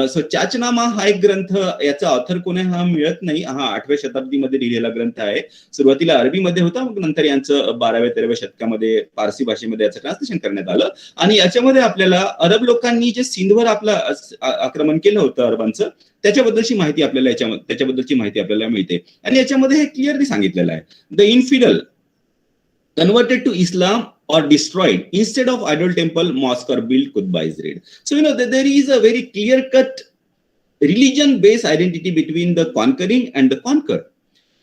So Chachnama हा एक ग्रंथ, याचा ऑथर कोण आहे हा मिळत नाही. हा 8व्या शताब्दीमध्ये लिहिलेला ग्रंथ आहे. सुरुवातीला अरबीमध्ये होता, मग नंतर यांचं 12व्या-13व्या शतकामध्ये पारसी भाषेमध्ये याचं ट्रान्सलेशन करण्यात आलं. आणि याच्यामध्ये आपल्याला अरब लोकांनी जे सिंधवर आपलं आक्रमण केलं होतं अरबांचं, त्याच्याबद्दलची माहिती आपल्याला मिळते. आणि याच्यामध्ये हे क्लिअरली सांगितलेलं आहे, the इन्फिडल converted to Islam or destroyed. Instead of idol temple, mosque or built could by Israel. So there is a very clear-cut religion-based identity between the conquering and the conquered.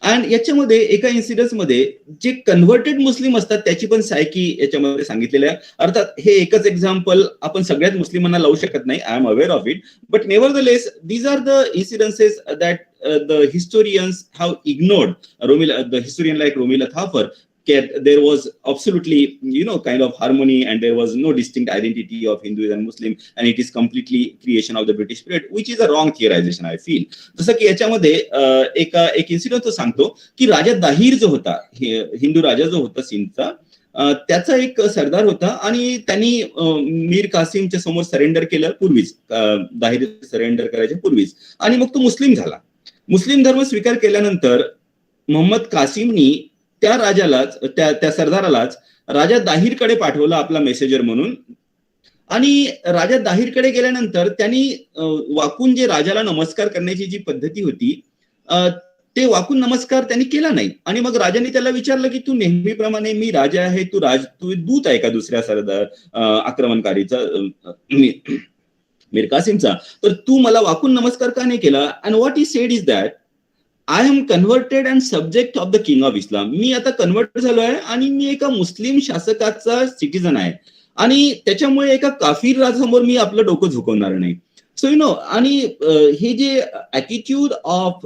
आणि याच्यामध्ये एका incidence मध्ये जे converted मुस्लिम असतात त्याची पण सायकी याच्यामध्ये सांगितलेलं आहे. अर्थात हे एकच एक्झाम्पल आपण सगळ्याच मुस्लिमांना लावू शकत नाही, I am aware of it, but nevertheless these are the incidences that the historians have ignored. The historian like Romila Thapar, there was absolutely kind of harmony and there was no distinct identity of Hindus and Muslim, and it is completely creation of the British period, which is a wrong theorization I feel. जसं की याच्यामध्ये एक incident सांगतो की राजा दाहिर जो होता, हिंदू राजा जो होता सिंधचा, त्याचा एक सरदार होता आणि त्यांनी मीर कासिमच्या समोर सरेंडर केलं पूर्वीच, दाहिर सरेंडर करायच्या पूर्वीच, आणि मग तो मुस्लिम झाला. मुस्लिम धर्म स्वीकार केल्यानंतर मोहम्मद कासिमनी त्या राजालाच, त्या सरदारालाच राजा दाहिरकडे पाठवलं आपला मेसेजर म्हणून. आणि राजा दाहिरकडे गेल्यानंतर त्यांनी वाकून जे राजाला नमस्कार करण्याची जी पद्धती होती, ते वाकून नमस्कार त्यांनी केला नाही. आणि मग राजाने त्याला विचारलं की तू नेहमीप्रमाणे मी राजा आहे, तू दूत आहे का दुसऱ्या सरदार आक्रमणकारीचा, मीर कासिमचा, तर तू मला वाकून नमस्कार का नाही केला? And what he said is that I am converted and subject of the king of Islam. मी आता कन्व्हर्ट झालो आहे आणि मी एका मुस्लिम शासकाचा सिटीजन आहे, आणि त्याच्यामुळे एका काफिर राजासमोर मी आपलं डोकं झुकवणार नाही. सो आणि हे जे attitude of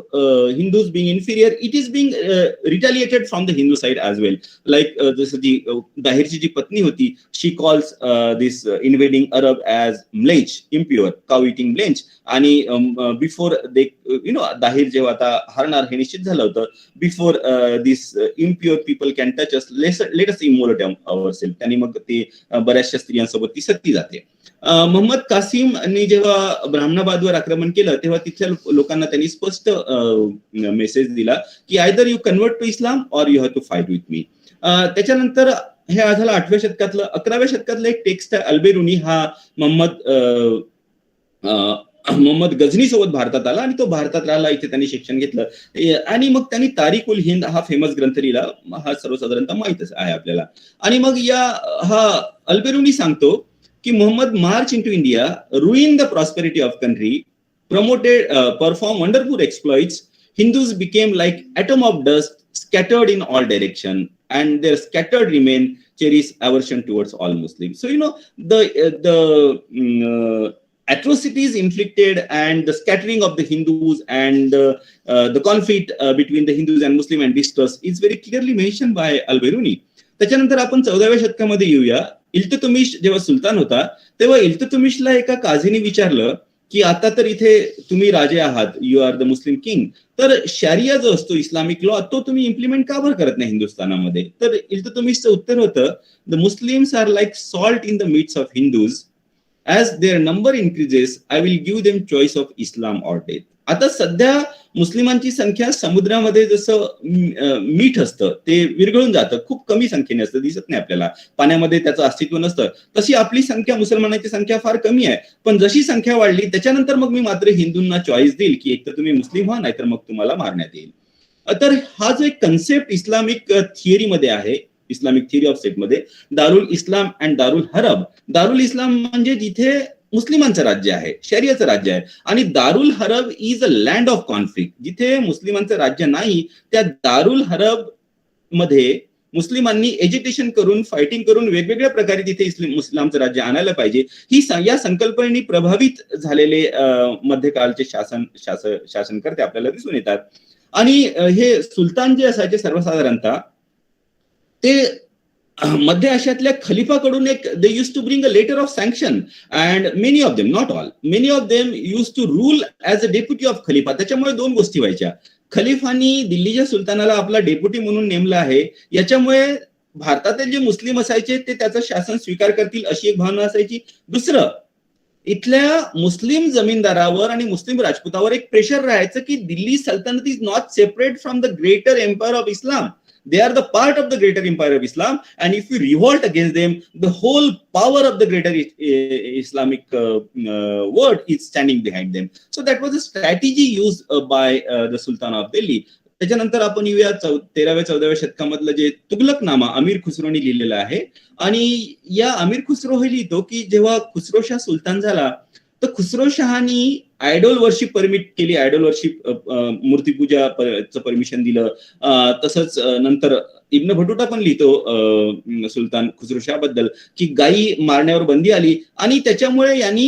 Hindus being inferior, it is being retaliated from the Hindu side as well. Like जसं जी दाहिरची जी पत्नी होती, she calls this invading Arab as म्लेच, इम्प्युअर, काउ इटिंग ब्लेंच. आणि बिफोर दे दाहिर जेव्हा आता हरणार हे निश्चित झालं होतं, before this impure people can touch us, let us immolate ourself. त्यांनी मग ते बऱ्याचशा स्त्रियांसोबत ती सती जाते. मोहम्मद कासिमने जेव्हा ब्राह्मणाबादवर आक्रमण केलं तेव्हा तिथल्या लोकांना त्यांनी स्पष्ट मेसेज दिला की either you convert to Islam or you have to fight with me. त्याच्यानंतर हे झालं 8व्या शतकातलं. 11व्या शतकातलं एक टेक्स्ट आहे अल्बेरुनी, हा मोहम्मद गझनी सोबत भारतात आला आणि तो भारतात राहिला, इथे त्यांनी शिक्षण घेतलं. आणि मग त्यांनी तारिक उल हिंद हा फेमस ग्रंथ लिहिला, हा सर्वसाधारणतः माहितच आहे आपल्याला. आणि मग हा अल्बेरुनी सांगतो की Muhammad marched into India, ruined the prosperity of country, performed wonderful exploits. Hindus became like atom of dust, scattered in all direction, and their scattered remain cherish aversion towards all Muslims. So the atrocities inflicted and the scattering of the Hindus and the conflict between the Hindus and Muslim and distrust is very clearly mentioned by Al-Biruni. त्याच्यानंतर आपण 14व्या शतकामध्ये येऊया. इल्तुतमिश जेव्हा सुलतान होता तेव्हा इल्तुतमिशला एका काझीने विचारलं की आता तर इथे तुम्ही राजे आहात, you are the Muslim king, तर शरिया जो असतो इस्लामिक लॉ तो तुम्ही इम्प्लिमेंट का बरं करत नाही हिंदुस्थानामध्ये? तर इल्तुतमिशचं उत्तर होतं, the Muslims are like salt in the midst of Hindus, as their number increases I will give them choice of Islam or death. आता सध्या मुस्लिमांची संख्या समुद्रामध्ये जसं मीठ असतं ते विरघळून जातं, खूप कमी संख्येने असतं, दिसत नाही आपल्याला, पाण्यामध्ये त्याचं अस्तित्व नसतं, तशी आपली संख्या, मुसलमानांची संख्या फार कमी आहे. पण जशी संख्या वाढली त्याच्यानंतर मग मी मात्र हिंदूंना चॉईस देईल की एक तर तुम्ही मुस्लिम व्हा, नाहीतर मग तुम्हाला मारण्यात येईल. तर हा जो एक कन्सेप्ट इस्लामिक थिअरीमध्ये आहे, इस्लामिक थिअरी ऑफ स्टेटमध्ये, दारुल इस्लाम अँड दारुल हरब. दारुल इस्लाम म्हणजे जिथे मुस्लिमांचं राज्य आहे, शरियाचं राज्य आहे, आणि दारुल हरब is a land of conflict. जिथे मुस्लिमांचं राज्य नाही त्या दारुल हरब मध्ये मुस्लिमांनी एज्युकेशन करून, फायटिंग करून वेगवेगळ्या प्रकारे तिथे मुस्लिमांचं राज्य आणायला पाहिजे, ही या संकल्पनेने प्रभावित झालेले मध्यकाळचे शासनकर्ते आपल्याला दिसून येतात. आणि हे सुलतान जे असायचे सर्वसाधारणतः ते मध्य आशियातल्या खलिफाकडून एक they use to bring a letter of sanction, and many of them, not all, many of them use to rule as a deputy of खलिफा. त्याच्यामुळे दोन गोष्टी व्हायच्या. खलिफांनी दिल्लीच्या सुलतानाला आपला डेप्युटी म्हणून नेमलं आहे, याच्यामुळे भारतातील जे मुस्लिम असायचे ते त्याचं शासन स्वीकार करतील अशी एक भावना असायची. दुसरं, इथल्या मुस्लिम जमीनदारावर आणि मुस्लिम राजपुतावर एक प्रेशर राहायचं की Delhi Sultanate is not separate from the greater empire of Islam. They are the part of the greater empire of Islam, and if you revolt against them, the whole power of the greater Islamic world is standing behind them. So that was a strategy used by the Sultan of Delhi. त्याच्यानंतर आपण येऊया 13व्या-14व्या शतकामधलं जे तुगलकनामा अमीर खुसरोनी लिहिलेलं आहे. आणि या अमीर खुसरो हे लिहितो की जेव्हा खुसरोशाह सुलतान झाला तर खुसरोशहानी आयडॉल वर्शिप परमिट केली, आयडॉल वर्शिप मूर्तीपूजाचं परमिशन दिलं. तसंच नंतर इब्न बटुटा पण लिहितो सुलतान खुसरोशाह बद्दल की गायी मारण्यावर बंदी आली आणि त्याच्यामुळे यांनी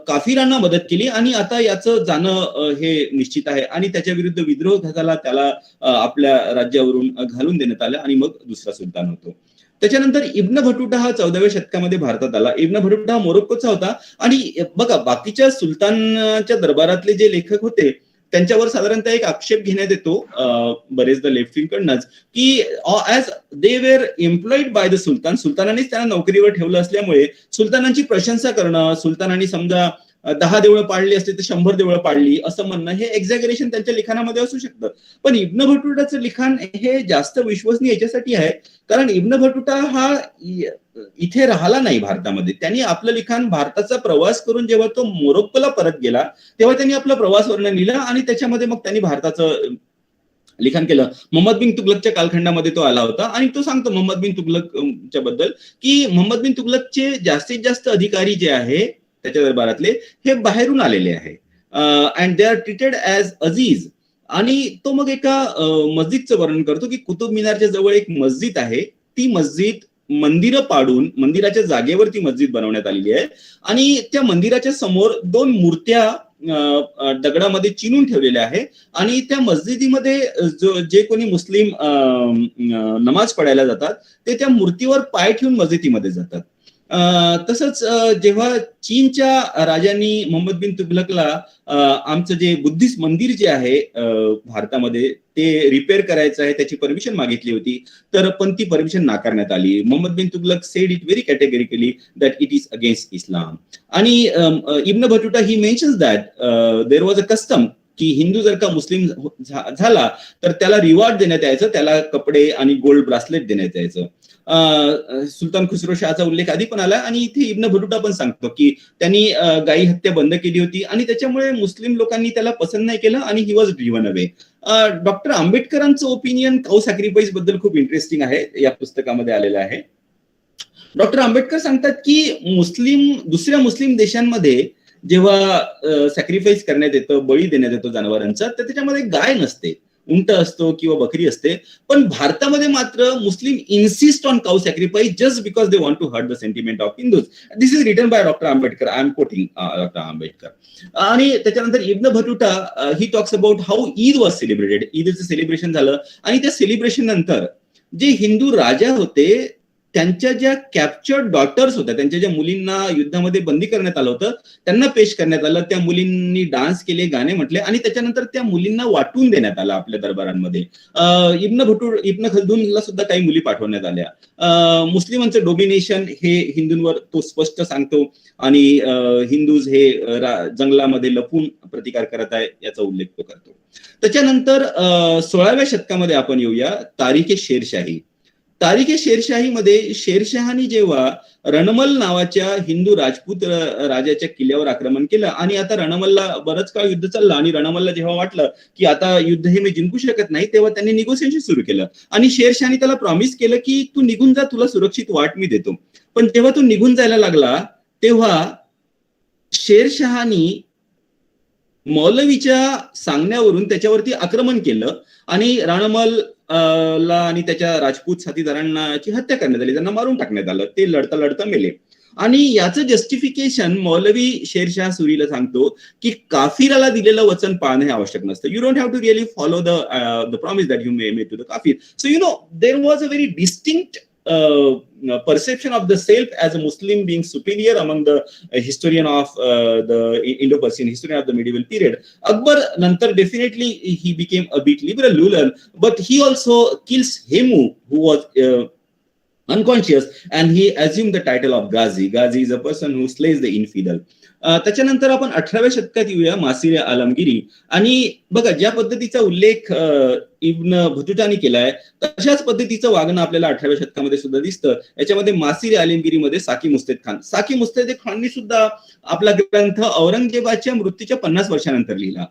काफिरांना मदत केली आणि आता याचं जाणं हे निश्चित आहे आणि त्याच्या विरुद्ध विद्रोह झाला, त्याला आपल्या राज्यावरून घालून देण्यात आलं आणि मग दुसरा सुलतान होतो. त्याच्यानंतर इब्न बटुटा हा 14व्या शतकामध्ये भारतात आला. इब्न बटुटा हा मोरोक्कोचा होता आणि बघा बाकीच्या सुलतानच्या दरबारातले जे लेखक होते त्यांच्यावर साधारणतः एक आक्षेप घेण्यात येतो बरेचदा लेफ्ट विंग कडनंच की as they were employed by the sultan, सुलतानांनीच त्यांना नोकरीवर ठेवलं असल्यामुळे सुलतानांची प्रशंसा करणं, सुलतानांनी समजा 10 देवळं पाडली असते तर 100 देवळं पाडली असं म्हणणं हे एक्झॅगरेशन त्यांच्या लिखाणामध्ये असू शकतं. पण इब्न बटुटाचं लिखाण हे जास्त विश्वसनीय याच्यासाठी आहे कारण इब्न बटुटा हा इथे राहिला नाही भारतामध्ये. त्यांनी आपलं लिखाण भारताचा प्रवास करून जेव्हा तो मोरोक्कोला परत गेला तेव्हा त्यांनी आपला प्रवास वर्णन लिहिलं आणि त्याच्यामध्ये मग त्यांनी भारताचं लिखाण केलं. मोहम्मद बिन तुगलकच्या कालखंडामध्ये तो आला होता आणि तो सांगतो मोहम्मद बिन तुगलकच्या बद्दल की मोहम्मद बिन तुगलकचे जास्तीत जास्त अधिकारी जे आहे त्याच्या दरबारातले हे बाहेरून आलेले आहे and they are treated as Aziz. आणि तो मग एका मस्जिदचं वर्णन करतो की कुतुब मिनारच्या जवळ एक मस्जिद आहे, ती मस्जिद मंदिरं पाडून मंदिराच्या जागेवर ती मस्जिद बनवण्यात आलेली आहे आणि त्या मंदिराच्या समोर 2 मूर्त्या दगडामध्ये चिनून ठेवलेल्या आहे आणि त्या मस्जिदीमध्ये जे कोणी मुस्लिम नमाज पडायला जातात ते त्या मूर्तीवर पाय ठेवून मस्जिदीमध्ये जातात. तसंच जेव्हा चीनच्या राजांनी मोहम्मद बिन तुगलकला आमचं जे बुद्धिस्ट मंदिर जे आहे भारतामध्ये ते रिपेअर करायचं आहे त्याची परमिशन मागितली होती तर पण ती परमिशन नाकारण्यात आली. Muhammad bin Tughlaq said it very categorically that it is against Islam. आणि Ibn Battuta he mentions that there was a custom की हिंदू जर का मुस्लिम झाला तर त्याला रिवॉर्ड देण्यात यायचं, त्याला कपडे आणि गोल्ड ब्रासलेट देण्यात यायचं. सुलतान खुसरो शहाचा उल्लेख आधी पण आला आणि इथे इब्न बटुटा पण सांगतो की त्यांनी गायी हत्या बंद केली होती आणि त्याच्यामुळे मुस्लिम लोकांनी त्याला पसंत नाही केलं आणि he was driven away. Doctor आंबेडकरांचं ओपिनियन काऊ सॅक्रिफाईस बद्दल खूप इंटरेस्टिंग आहे, या पुस्तकामध्ये आलेलं आहे. डॉक्टर आंबेडकर सांगतात की दुसऱ्या मुस्लिम देशांमध्ये जेव्हा सॅक्रिफाईस करण्यात येतं, बळी देण्यात येतो जनावरांचा, तर त्याच्यामध्ये गाय नसते, उंट असतो किंवा बकरी असते. पण भारतामध्ये मात्र Muslim insist on cow sacrifice just because they want to hurt the sentiment of Hindus. This is written by doctor Ambedkar, I am quoting doctor Ambedkar. आणि त्याच्यानंतर Ibn Battuta he talks about how Eid was celebrated. ईदचं celebration झालं आणि त्या celebration नंतर जे हिंदू राजा होते त्यांच्या ज्या कॅप्चर्ड डॉटर्स होत्या, त्यांच्या ज्या मुलींना युद्धामध्ये बंदी करण्यात आलं होतं, त्यांना पेश करण्यात आलं. त्या मुलींनी डान्स केले, गाणे म्हटले आणि त्याच्यानंतर त्या मुलींना वाटून देण्यात आलं आपल्या दरबारांमध्ये. इब्न खल्दूनला सुद्धा काही मुली पाठवण्यात आल्या. मुस्लिमांचं डोमिनेशन हे हिंदूंवर तो स्पष्ट सांगतो आणि हिंदूज हे जंगलामध्ये लपून प्रतिकार करत आहे याचा उल्लेख तो करतो. त्याच्यानंतर 16व्या शतकामध्ये आपण येऊया. तारीखे शेरशाही. तारीखे शेरशाही मध्ये शेरशहानी जेव्हा रणमल नावाच्या हिंदू राजपूत राजाच्या किल्ल्यावर आक्रमण केलं आणि आता रणमलला बरंच काळ युद्ध चाललं आणि रणमलला जेव्हा वाटलं की आता युद्ध हे मी जिंकू शकत नाही, तेव्हा त्यांनी निगोसिएशन सुरू केलं आणि शेरशहानी त्याला प्रॉमिस केलं की तू निघून जा, तुला सुरक्षित वाट मी देतो. पण जेव्हा तो निघून जायला लागला तेव्हा शेरशहानी मौलवीच्या सांगण्यावरून त्याच्यावरती आक्रमण केलं आणि रणमल ला आणि त्याच्या राजपूत साथीदारांची हत्या करण्यात आली, त्यांना मारून टाकण्यात आलं. ते लढता लढता मेले आणि याचं जस्टिफिकेशन मौलवी शेरशाह सुरीला सांगतो की काफिराला दिलेलं वचन पाळणं हे आवश्यक नसतं. You don't have to really follow the promise that you made to the काफिर. So you know there was a very distinct perception of the self as a Muslim being superior among the historian of the Indo-Persian historian of the medieval period. Akbar nantar definitely he became a bit liberal, but he also kills Hemu, who was unconscious, and he assumed the title of Ghazi. Ghazi is a person who slays the infidel. त्याच्यानंतर आपण 18व्या शतकात येऊया. मासिर आलमगिरी. आणि बघा ज्या पद्धतीचा उल्लेख इब्न बतूतानी केलाय तशाच पद्धतीचं वागणं आपल्याला 18व्या शतकामध्ये सुद्धा दिसतं. याच्यामध्ये मासिर आलमगिरीमध्ये साकी मुस्तैद खाननी सुद्धा आपला ग्रंथ औरंगजेबाच्या मृत्यूच्या 50 वर्षानंतर लिहिला.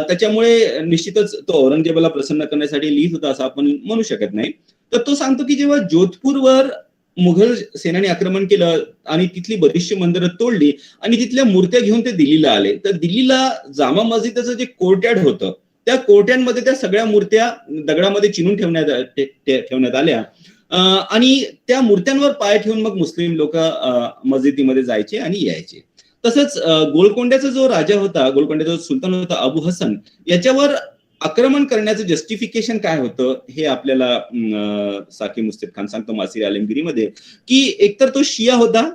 त्याच्यामुळे निश्चितच तो औरंगजेबाला प्रसन्न करण्यासाठी लिहित होता असं आपण म्हणू शकत नाही. तर तो सांगतो की जेव्हा जोधपूरवर मुघल सेनाने आक्रमण केलं आणि तिथली बरीचशी मंदिरं तोडली आणि तिथल्या मूर्त्या घेऊन ते दिल्लीला आले, तर दिल्लीला जामा मस्जिदचं जे कोर्टयार्ड होतं त्या कोर्टयार्डमध्ये त्या सगळ्या मूर्त्या दगडामध्ये चिनून ठेवण्यात आल्या आणि त्या मूर्त्यांवर पाय ठेवून मग मुस्लिम लोक मस्जिदीमध्ये जायचे आणि यायचे. तसंच गोलकोंड्याचा जो राजा होता, गोलकोंड्याचा जो सुलतान होता अबू हसन, याच्यावर आक्रमण करण्याचं जस्टिफिकेशन काय होतं हे आपल्याला साकी मुस्तैद खान सांगतो मासिर आलमगिरीमध्ये की एकतर तो शिया होता,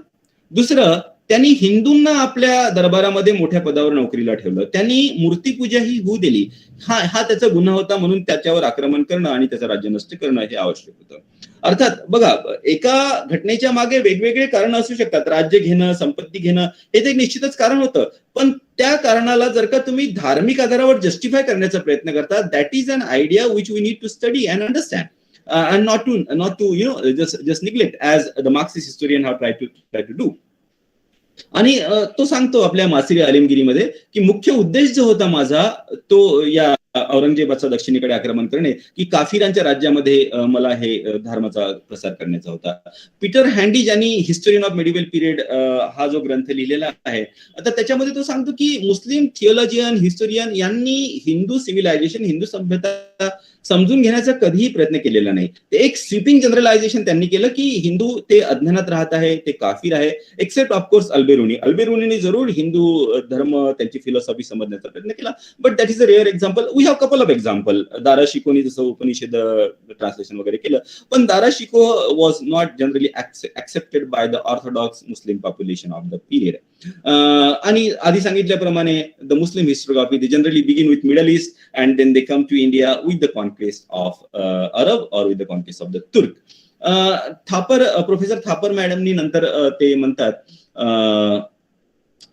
दुसरं त्यांनी हिंदूंना आपल्या दरबारामध्ये मोठ्या पदावर नोकरीला ठेवलं, त्यांनी मूर्तीपूजा ही होऊ दिली. हा त्याचा गुन्हा होता, म्हणून त्याच्यावर आक्रमण करणं आणि त्याचं राज्य नष्ट करणं हे आवश्यक होतं. अर्थात बघा एका घटनेच्या मागे वेगवेगळे कारण असू शकतात. राज्य घेणं, संपत्ती घेणं हे ते निश्चितच कारण होतं, पण त्या कारणाला जर का तुम्ही धार्मिक आधारावर जस्टिफाय करण्याचा प्रयत्न करता, that is an idea which we need to study and understand and not to just neglect as the Marxist historian have tried to do. आणि तो सांगतो आपल्या मासिर आलमगिरीमध्ये की मुख्य उद्देश जो होता माझा तो या औरंगजेबाचा दक्षिणेकडे आक्रमण करणे की काफिरांच्या राज्यामध्ये मला हे धर्माचा प्रसार करण्याचा होता. पीटर हँडी ज्यांनी हिस्टोरियन ऑफ मेडिव्हल पिरियड हा जो ग्रंथ लिहिलेला आहे, आता त्याच्यामध्ये तो सांगतो की मुस्लिम थिओलॉजियन हिस्टोरियन यांनी हिंदू सिव्हिलायझेशन, हिंदू सभ्यता समजून घेण्याचा कधीही प्रयत्न केलेला नाही. ते एक स्वीपिंग जनरलायझेशन त्यांनी केलं की हिंदू ते अज्ञानात राहत आहे, ते काफिर आहे, एक्सेप्ट ऑफकोर्स अल्बेरुनीने जरूर हिंदू धर्म त्यांची फिलॉसॉफी समजण्याचा प्रयत्न केला, but that is a rare example. We have couple of example. Dara शिकोनी जसं उपनिषद ट्रान्सलेशन वगैरे केलं, पण Dara Shikoh was not generally accepted by the orthodox Muslim population of the period. आणि आधी सांगितल्याप्रमाणे the Muslim historiography they generally begin with Middle East and then they come to India with the conquest of Arab और with the conquest of the Turk. Professor Thapar मॅडमनी नंतर ते म्हणतात,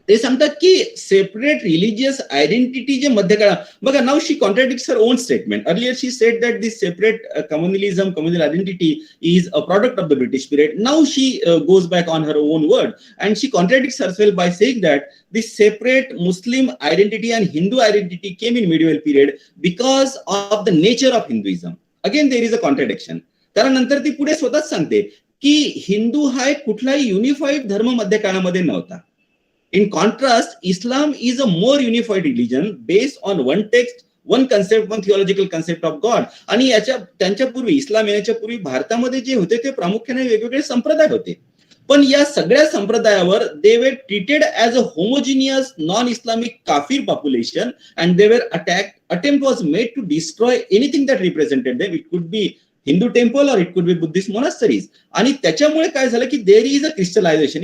ते सांगतात की सेपरेट रिलिजियस आयडेंटिटी जे मध्यकाळात बघा, now she contradicts her own statement. Earlier she sed that this separate communal identity is a product of the British period. Now she goes back on her own word and she contradicts herself by saying that this separate Muslim identity and Hindu identity came in medieval period because of the nature of Hinduism. Again there is a contradiction. कारण नंतर ती पुढे स्वतःच सांगते की हिंदू हा एक कुठलाही युनिफाईड धर्म मध्यकाळामध्ये नव्हता. In contrast, Islam is a more unified religion based on one text, one concept, one theological concept of God. आणि त्यांच्या पूर्वी, इस्लाम येण्याच्या पूर्वी भारतामध्ये जे होते ते प्रामुख्याने वेगवेगळे संप्रदाय होते, पण या सगळ्या संप्रदायावर they were treated as a homogeneous non-Islamic kafir population and they were attempt was made to destroy anything that represented them. It could be Hindu temple और इट कुड बी बुद्धिस्ट मोनास्टरीज. आणि त्याच्यामुळे काय झालं की देर इज अ क्रिस्टलायझेशन,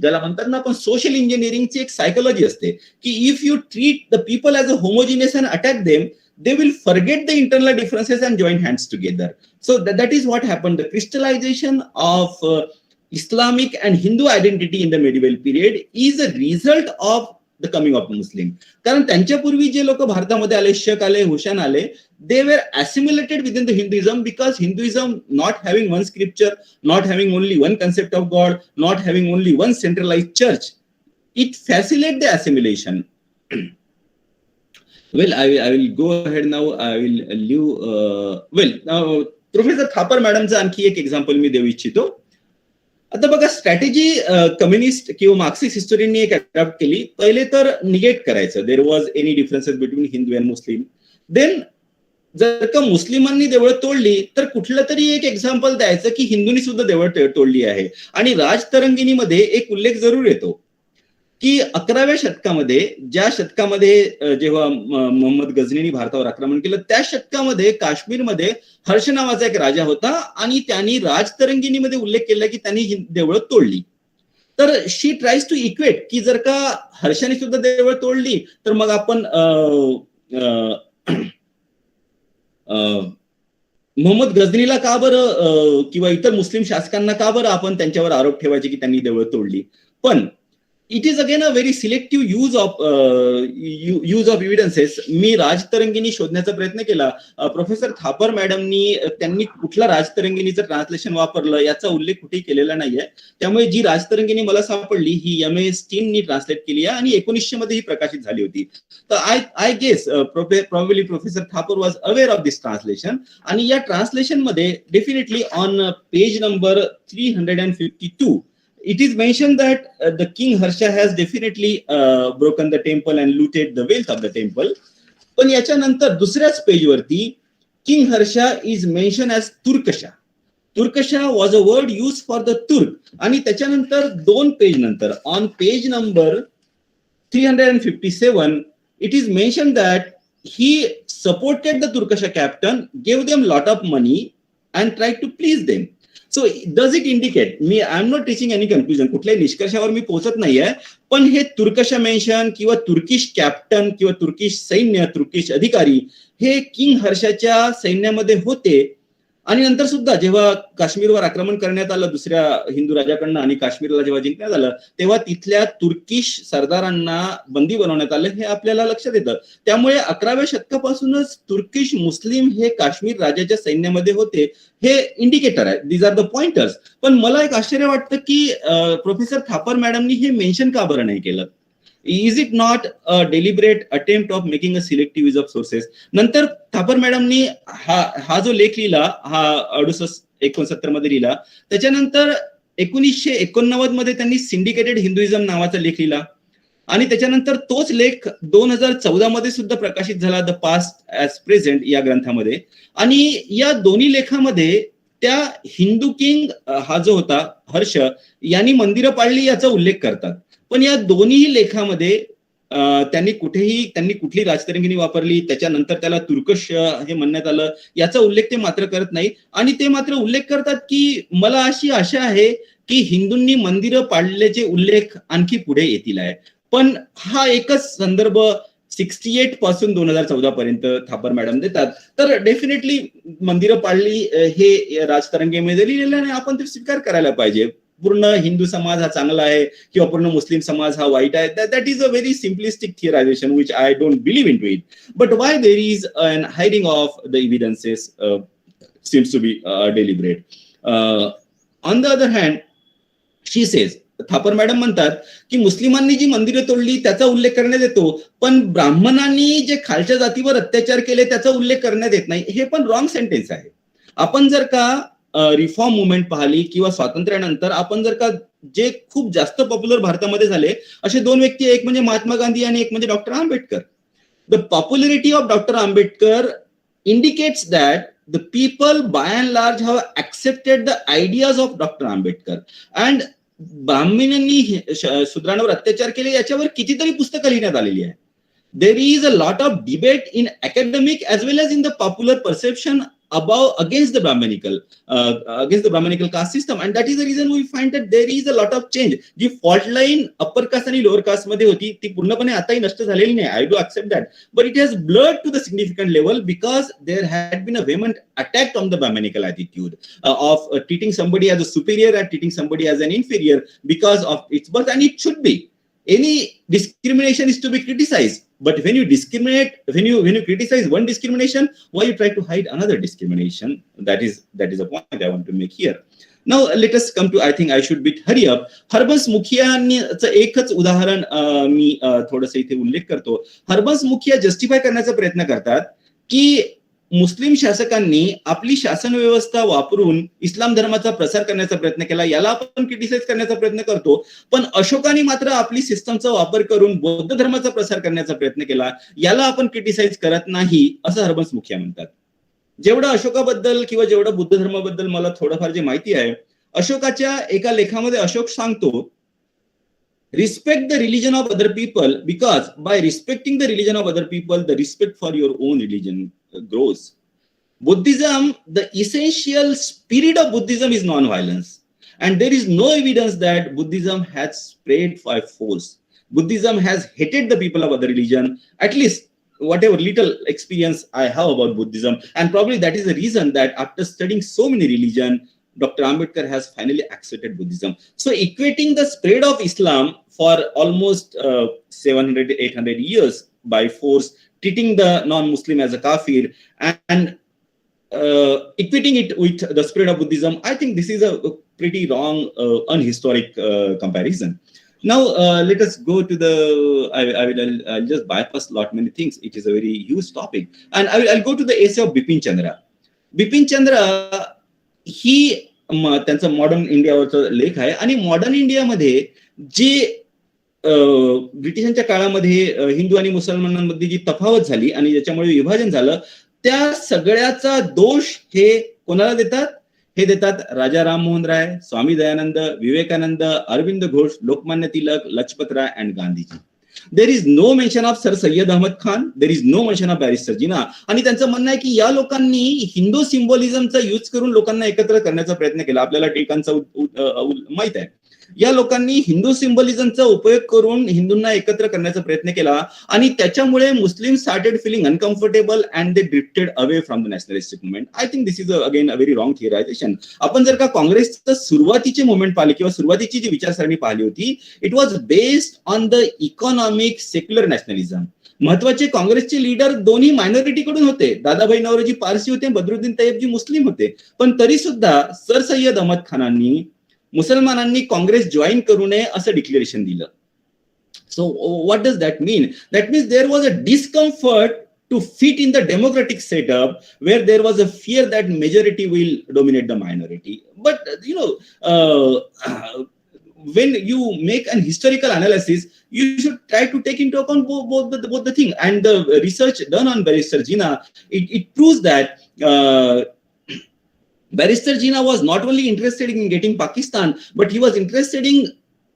ज्याला म्हणतात ना आपण सोशल इंजिनिअरिंगची एक सायकोलॉजी असते की if you treat the people as a homogeneous and attack them, they will forget the internal differences and join hands together. So that is what happened. The crystallization of Islamic and Hindu identity in the medieval period is a result of the coming of Muslim. कारण त्यांच्यापूर्वी जे लोक भारतामध्ये आले, शक आले, हुशान आले, they were assimilated within the Hinduism because Hinduism not having one scripture, not having only one concept of God, not having only one centralized church, it facilitated the assimilation. Well, I will go ahead now. I will leave. Professor Thapar मॅडमचं आणखी एक example मी देऊ इच्छितो. आता बघा, strategy communist किंवा Marxist हिस्टोरियननी एक अडॉप्ट केली. पहिले तर निगेट करायचं, there was any differences between Hindu and Muslim. Then जर का मुस्लिमांनी देवळं तोडली तर कुठलं तरी एक एक्झाम्पल द्यायचं की हिंदूंनी सुद्धा देवळं तोडली आहे. आणि राजतरंगिणीमध्ये एक उल्लेख जरूर येतो की 11व्या शतकामध्ये, ज्या शतकामध्ये जेव्हा मोहम्मद गझनीने भारतावर आक्रमण केलं, त्या शतकामध्ये काश्मीरमध्ये हर्ष नावाचा एक राजा होता आणि त्यांनी राजतरंगिणीमध्ये उल्लेख केला की त्यांनी देवळं तोडली. तर शी ट्राईज टू इक्वेट की जर का हर्षाने सुद्धा देवळं तोडली तर मग आपण मोहम्मद गझनीला का बरं किंवा इतर मुस्लिम शासकांना का बरं आपण त्यांच्यावर आरोप ठेवायचे की त्यांनी देवळं तोडली. पण it is again a very selective use of evidences. मी राजतरंगिणी शोधण्याचा प्रयत्न केला. प्रोफेसर थापर मॅडमनी त्यांनी कुठला राजतरंगिणीचं ट्रान्सलेशन वापरलं याचा उल्लेख कुठेही केलेला नाहीये. त्यामुळे जी राजतरंगिणी मला सापडली ही M.A. स्टीननी ट्रान्सलेट केली आहे आणि 1900 मध्ये ही प्रकाशित झाली होती. तर I guess probably professor Thapar was aware of this translation. आणि या ट्रान्सलेशन मध्ये definitely on page number 352 it is mentioned that the king Harsha has definitely broken the temple and looted the wealth of the temple. पण याच्यानंतर दुसऱ्याच पेजवरती king Harsha is mentioned as तुर्कशा. तुर्कशा was a word used for the Turk. आणि त्याच्यानंतर 2 page नंतर on page number 357 it is mentioned that he supported the Turkasha captain, gave them lot of money and tried to please them. So does it indicate, I am not reaching any conclusion, कुठल्याही निष्कर्षावर मी पोहोचत नाहीये, पण हे तुर्कशा mention किंवा Turkish captain किंवा Turkish सैन्य, Turkish अधिकारी हे किंग हर्षाच्या सैन्यामध्ये होते. आणि नंतर सुद्धा जेव्हा काश्मीरवर आक्रमण करण्यात आलं दुसऱ्या हिंदू राजाकडनं आणि काश्मीरला जेव्हा जिंकण्यात आलं तेव्हा तिथल्या तुर्किश सरदारांना बंदी बनवण्यात आलं, हे आपल्याला लक्षात येतं. त्यामुळे 11व्या शतकापासूनच तुर्किश मुस्लिम हे काश्मीर राजाच्या सैन्यामध्ये होते, हे इंडिकेटर आहे. These are the pointers. पण मला एक आश्चर्य वाटतं की प्रोफेसर थापर मॅडमनी हे मेन्शन का बरं नाही केलं. Is it not a deliberate attempt of making a selective use of sources? नंतर थापर मॅडमनी हा जो लेख लिहिला, हा 68-69 मध्ये लिहिला. त्याच्यानंतर 1989 मध्ये त्यांनी सिंडिकेटेड हिंदुइझम नावाचा लेख लिहिला आणि त्याच्यानंतर तोच लेख 2014 मध्ये सुद्धा प्रकाशित झाला, द पास्ट ऍज प्रेझेंट या ग्रंथामध्ये. आणि या दोन्ही लेखामध्ये त्या हिंदू किंग हा जो होता हर्ष यांनी मंदिरं पाडली याचा उल्लेख करतात. पण या दोन्ही लेखामध्ये त्यांनी कुठली राजतरंगिणी वापरली, त्याच्यानंतर त्याला तुर्कश हे म्हणण्यात आलं याचा उल्लेख ते मात्र करत नाही. आणि ते मात्र उल्लेख करतात की मला अशी आशा आहे की हिंदूंनी मंदिरं पाडल्याचे उल्लेख आणखी पुढे येतील आहे. पण हा एकच संदर्भ 68 पासून 2014 पर्यंत थापर मॅडम देतात. तर डेफिनेटली मंदिरं पाडली हे राजतरंगीमध्ये लिहिलेलं आहे, आपण ते स्वीकार करायला पाहिजे. पूर्ण हिंदू समाज हा चांगला आहे किंवा पूर्ण मुस्लिम समाज हा वाईट आहे, that is a very simplistic theorization which I don't believe in to it. But why there is an hiding of the evidences seems to be deliberate. On the other hand she says, Thapar madam म्हणतात की मुस्लिमांनी जी मंदिरं तोडली त्याचा उल्लेख करण्यात येतो, पण ब्राह्मणांनी जे खालच्या जातीवर अत्याचार केले त्याचा उल्लेख करण्यात येत नाही. हे पण रॉंग सेंटेन्स आहे. आपण जर का रिफॉर्म मुवमेंट पाहिली किंवा स्वातंत्र्यानंतर आपण जर का जे खूप जास्त पॉप्युलर भारतामध्ये झाले असे 2 व्यक्ती, एक म्हणजे महात्मा गांधी आणि एक म्हणजे doctor Ambedkar. The popularity of doctor Ambedkar indicates that the people by and large have accepted the ideas of Dr. Ambedkar. And ब्राह्मणांनी शूद्रांवर अत्याचार केले याच्यावर कितीतरी पुस्तकं लिहिण्यात आलेली आहे. There is a lot of debate in academic as well as in the popular perception against the Brahmanical caste system, and that is the reason we find that there is a lot of change. जी fault line upper caste आणि lower caste मध्ये होती ती पूर्णपणे आताही नष्ट झालेली नाही. I do accept that, but it has blurred to the significant level because there had been a vehement attack on the Brahmanical attitude of treating somebody as a superior and treating somebody as an inferior because of its birth, and it should be. Any discrimination is to be criticized, but when you discriminate, when you criticize one discrimination, why you try to hide another discrimination? That is a point I want to make here. Now let us come to, I think I should hurry up. Harbans मुखियाचं एकच उदाहरण मी थोडंसं इथे उल्लेख करतो. हरबंस मुखिया justify करण्याचा प्रयत्न करतात की मुस्लिम शासकांनी आपली शासन व्यवस्था वापरून इस्लाम धर्माचा प्रसार करण्याचा प्रयत्न केला, याला आपण क्रिटिसाइज करण्याचा प्रयत्न करतो. पण अशोकाने मात्र आपली सिस्टमचा वापर करून बौद्ध धर्माचा प्रसार करण्याचा प्रयत्न केला, याला आपण क्रिटिसाइज करत नाही, असं हरबंस मुखिया म्हणतात. जेवढं अशोकाबद्दल किंवा जेवढं बुद्ध धर्माबद्दल मला थोडंफार जे माहिती आहे, अशोकाच्या एका लेखामध्ये अशोक सांगतो, respect the religion of other people because by respecting the religion of other people, the respect for your own religion grows. Buddhism, the essential spirit of Buddhism is non-violence, and there is no evidence that Buddhism has spread by force. Buddhism has hated the people of other religion, at least whatever little experience I have about Buddhism, and probably that is the reason that after studying so many religions, Dr. Ambedkar has finally accepted Buddhism. So equating the spread of Islam for almost 700-800 years by force, treating the non-Muslim as a kafir, and equating it with the spread of Buddhism, I think this is a pretty wrong, unhistoric comparison. Now let us go to the. I'll just bypass many things. It is a very huge topic, and I'll go to the essay of Bipin Chandra. Bipin Chandra ही त्यांचा modern इंडियावरचा लेख आहे, आणि modern इंडियामध्ये जे ब्रिटिशांच्या काळामध्ये हिंदू आणि मुसलमानांमध्ये जी तफावत झाली आणि ज्याच्यामुळे विभाजन झालं, त्या सगळ्याचा दोष हे कोणाला देतात? हे देतात Raja Rammohan Roy, Swami Dayanand, Vivekananda, Aurobindo Ghosh, Lokmanya Tilak, Lajpat Rai and Gandhiji. There is no mention of sir Syed Ahmad Khan, there is no mention of barrister Jinnah. आणि त्यांचं म्हणणं आहे की या लोकांनी हिंदू सिम्बॉलिझमचा यूज करून लोकांना एकत्र करण्याचा प्रयत्न केला. आपल्याला टिळकांचा माहित आहे, या लोकांनी हिंदू सिम्बॉलिझमचा उपयोग करून हिंदूंना एकत्र करण्याचा प्रयत्न केला, आणि त्याच्यामुळे Muslim started feeling uncomfortable and they drifted away from the nationalistic movement. I think this is again a very wrong theorization. आपण जर का काँग्रेसचं सुरुवातीचे मुवमेंट पाहिले किंवा सुरुवातीची जी विचारसरणी पाहिली होती, it was based on the economic secular nationalism. महत्वाचे काँग्रेसचे लीडर दोन्ही मायनॉरिटी कडून होते. दादाभाई नौरोजी पारसी होते, बदरुद्दीन तय्यबजी मुस्लिम होते. पण तरी सुद्धा सर सय्यद अहमद खानांनी मुसलमानांनी काँग्रेस जॉईन करू नये असं डिक्लेरेशन दिलं. So what does that mean? That means there was a discomfort to fit in the democratic setup where there was a fear that majority will dominate the minority. But when you make an historical analysis, you should try to take into account both the thing. And the research done on Barrister Jinnah, it proves that Barrister Jinnah was not only interested in getting Pakistan, but he was interested in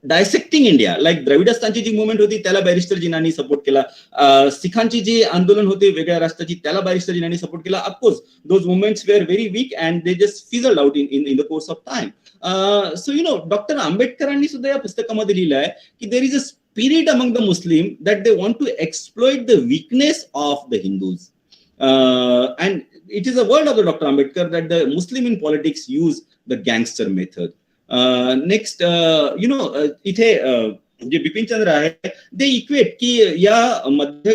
dissecting India. Like द्रविडस्थानची जी movement होती त्याला barrister जिनांनी support केला. सिखांची जी आंदोलन होते वेगळ्या राष्ट्राची त्याला बॅरिस्टर जिनांनी सपोर्ट केला. Of course those movements were very weak and they just fizzled out in the course of time. So doctor आंबेडकरांनी सुद्धा या पुस्तकामध्ये लिहिलं आहे की there is a spirit among the Muslim that they want to exploit the weakness of the Hindus. And it is a word of the Dr. Ambedkar that the Muslim in politics use the gangster method. Next, इथे जे बिपिन चंद्र आहे ते equate की या मध्ये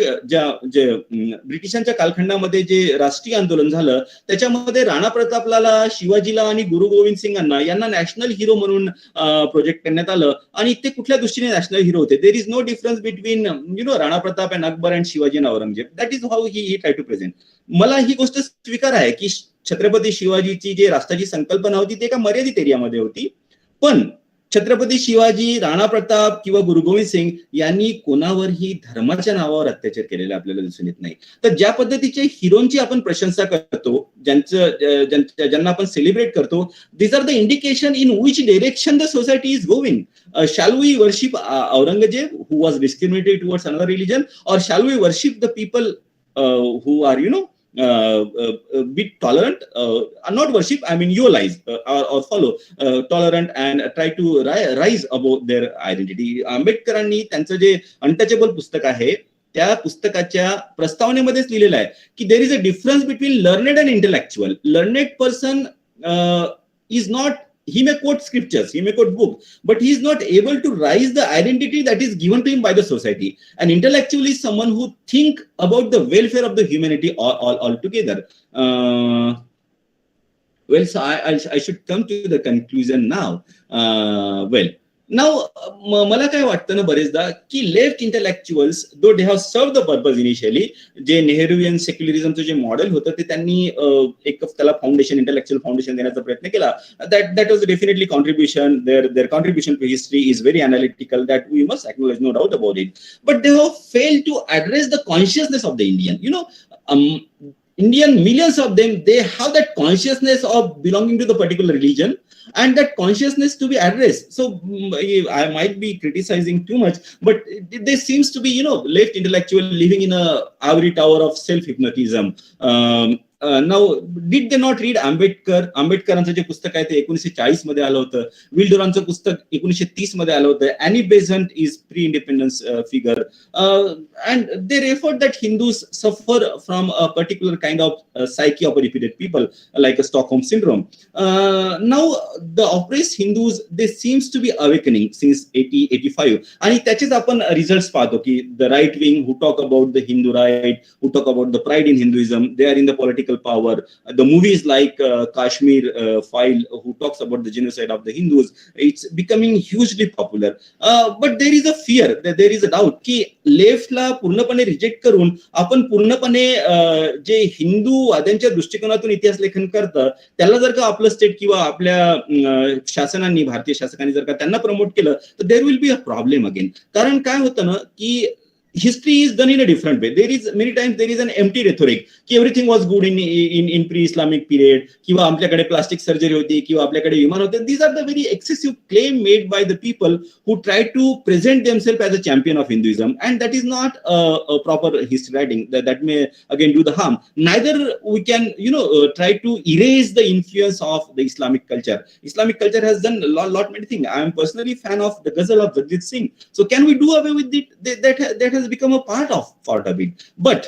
जे ब्रिटिशांच्या कालखंडामध्ये जे राष्ट्रीय आंदोलन झालं त्याच्यामध्ये राणा प्रतापला, शिवाजीला आणि गुरु गोविंद सिंगांना यांना नॅशनल हिरो म्हणून प्रोजेक्ट करण्यात आलं. आणि ते कुठल्या दृष्टीने नॅशनल हिरो होते? There is no difference between Rana Pratap and Akbar and Shivaji and Aurangzeb. That is how he try to present. मला ही गोष्ट स्वीकार आहे की छत्रपती शिवाजीची जी राष्ट्राची संकल्पना होती ती एका मर्यादित एरियामध्ये होती, पण छत्रपती शिवाजी, राणा प्रताप किंवा गुरु गोविंद सिंग यांनी कोणावरही धर्माच्या नावावर अत्याचार केलेला आपल्याला दिसून येत नाही. तर ज्या पद्धतीचे हिरोंची आपण प्रशंसा करतो, ज्यांना आपण सेलिब्रेट करतो, this are the indication in which direction the society is going. Shall we worship Aurangzeb who was discriminated towards another religion, or shall we worship the people who are be tolerant, not worship, I mean utilize or follow tolerant and try to rise above their identity. आंबेडकरांनी त्यांचं जे untouchable पुस्तक आहे त्या पुस्तकाच्या प्रस्तावनेमध्येच लिहिलेलं आहे की there is a difference between learned and intellectual. Learned person is not, he may quote scriptures, he may quote book, but he is not able to rise the identity that is given to him by the society. And intellectual is someone who think about the welfare of the humanity altogether. Well, so I should come to the conclusion now. Now, मला काय वाटतं ना बरेचदा की left intellectuals though they have served the purpose initially, जे नेहरूवियन सेक्युलरिझमचं जे model होतं ते त्यांनी एक त्याला फाउंडेशन, इंटेलेक्च्युअल फाउंडेशन देण्याचा प्रयत्न केला. That was definitely contribution. Their contribution to history is very analytical, that we must acknowledge, no doubt about it. But they have failed to address the consciousness of the Indian. You know, Indian, millions of them, they have that consciousness of belonging to the particular religion, and that consciousness to be addressed. So I might be criticizing too much, but there seems to be, you know, left intellectual living in a ivory tower of self-hypnotism. Now, did they not read Ambedkar? आंबेडकरांचं जे पुस्तक आहे ते 1940 मध्ये आलं होतं. Will डुरांचं पुस्तक 1930 मध्ये आलं होतं. Annie Besant is pre-independence figure, and they referred that Hindus suffer from a particular kind of psyche of a repeated people, like a Stockholm syndrome. Now, the oppressed Hindus, they seems to be awakening since 85, आणि त्याचेच आपण results पाहतो की the right wing who talk about the Hindu right, who talk about the pride in Hinduism, they are in the political power. The movies like Kashmir File, who talks about the genocide of the Hindus, it's becoming hugely popular. But there is a fear, there is a doubt की लेफ्टला पूर्णपणे reject करून आपण पूर्णपणे जे हिंदूवाद्यांच्या दृष्टिकोनातून इतिहास लेखन करतं त्याला जर का आपलं स्टेट किंवा आपल्या शासनांनी, भारतीय शासकांनी जर का त्यांना प्रमोट केलं तर there will be a problem again. कारण काय होतं ना की history is done in a different way. There is many times there is an empty rhetoric की everything was good in pre-Islamic period, किंवा आपल्याकडे प्लास्टिक सर्जरी होती, किंवा आपल्याकडे विमान होते. These are the very excessive claim made by the people who try to present themselves as a champion of Hinduism, and that is not a proper history writing. That may again do the harm. Neither we can, you know, try to erase the influence of the Islamic culture. Islamic culture has done a lot many things. I am personally fan of the ghazal of Jagjit Singh. So can we do away with it? That has become a part of it. But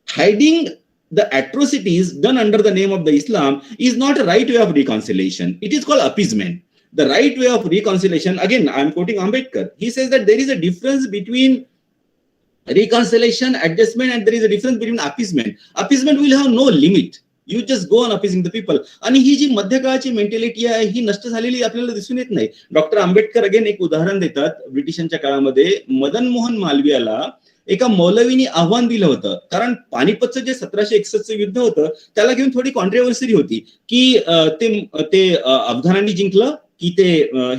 hiding the atrocities done under the name of the Islam is not a right way of reconciliation. It is called appeasement. The right way of reconciliation, again I am quoting Ambedkar, he says that there is a difference between reconciliation, adjustment, and there is a difference between appeasement. Appeasement will have no limit. You just go on appeasing the people. आणि ही जी मध्यकाळाची mentality आहे ही नष्ट झालेली आपल्याला दिसून येत नाही. Doctor Ambedkar again एक उदाहरण देतात. ब्रिटिशांच्या काळामध्ये मदन मोहन मालवीयाला एका मौलवीने आव्हान दिलं होतं, कारण पानिपतचं जे 1761चं युद्ध होतं त्याला घेऊन थोडी कॉन्ट्रोवर्सी होती की ते अफगाणांनी जिंकलं की ते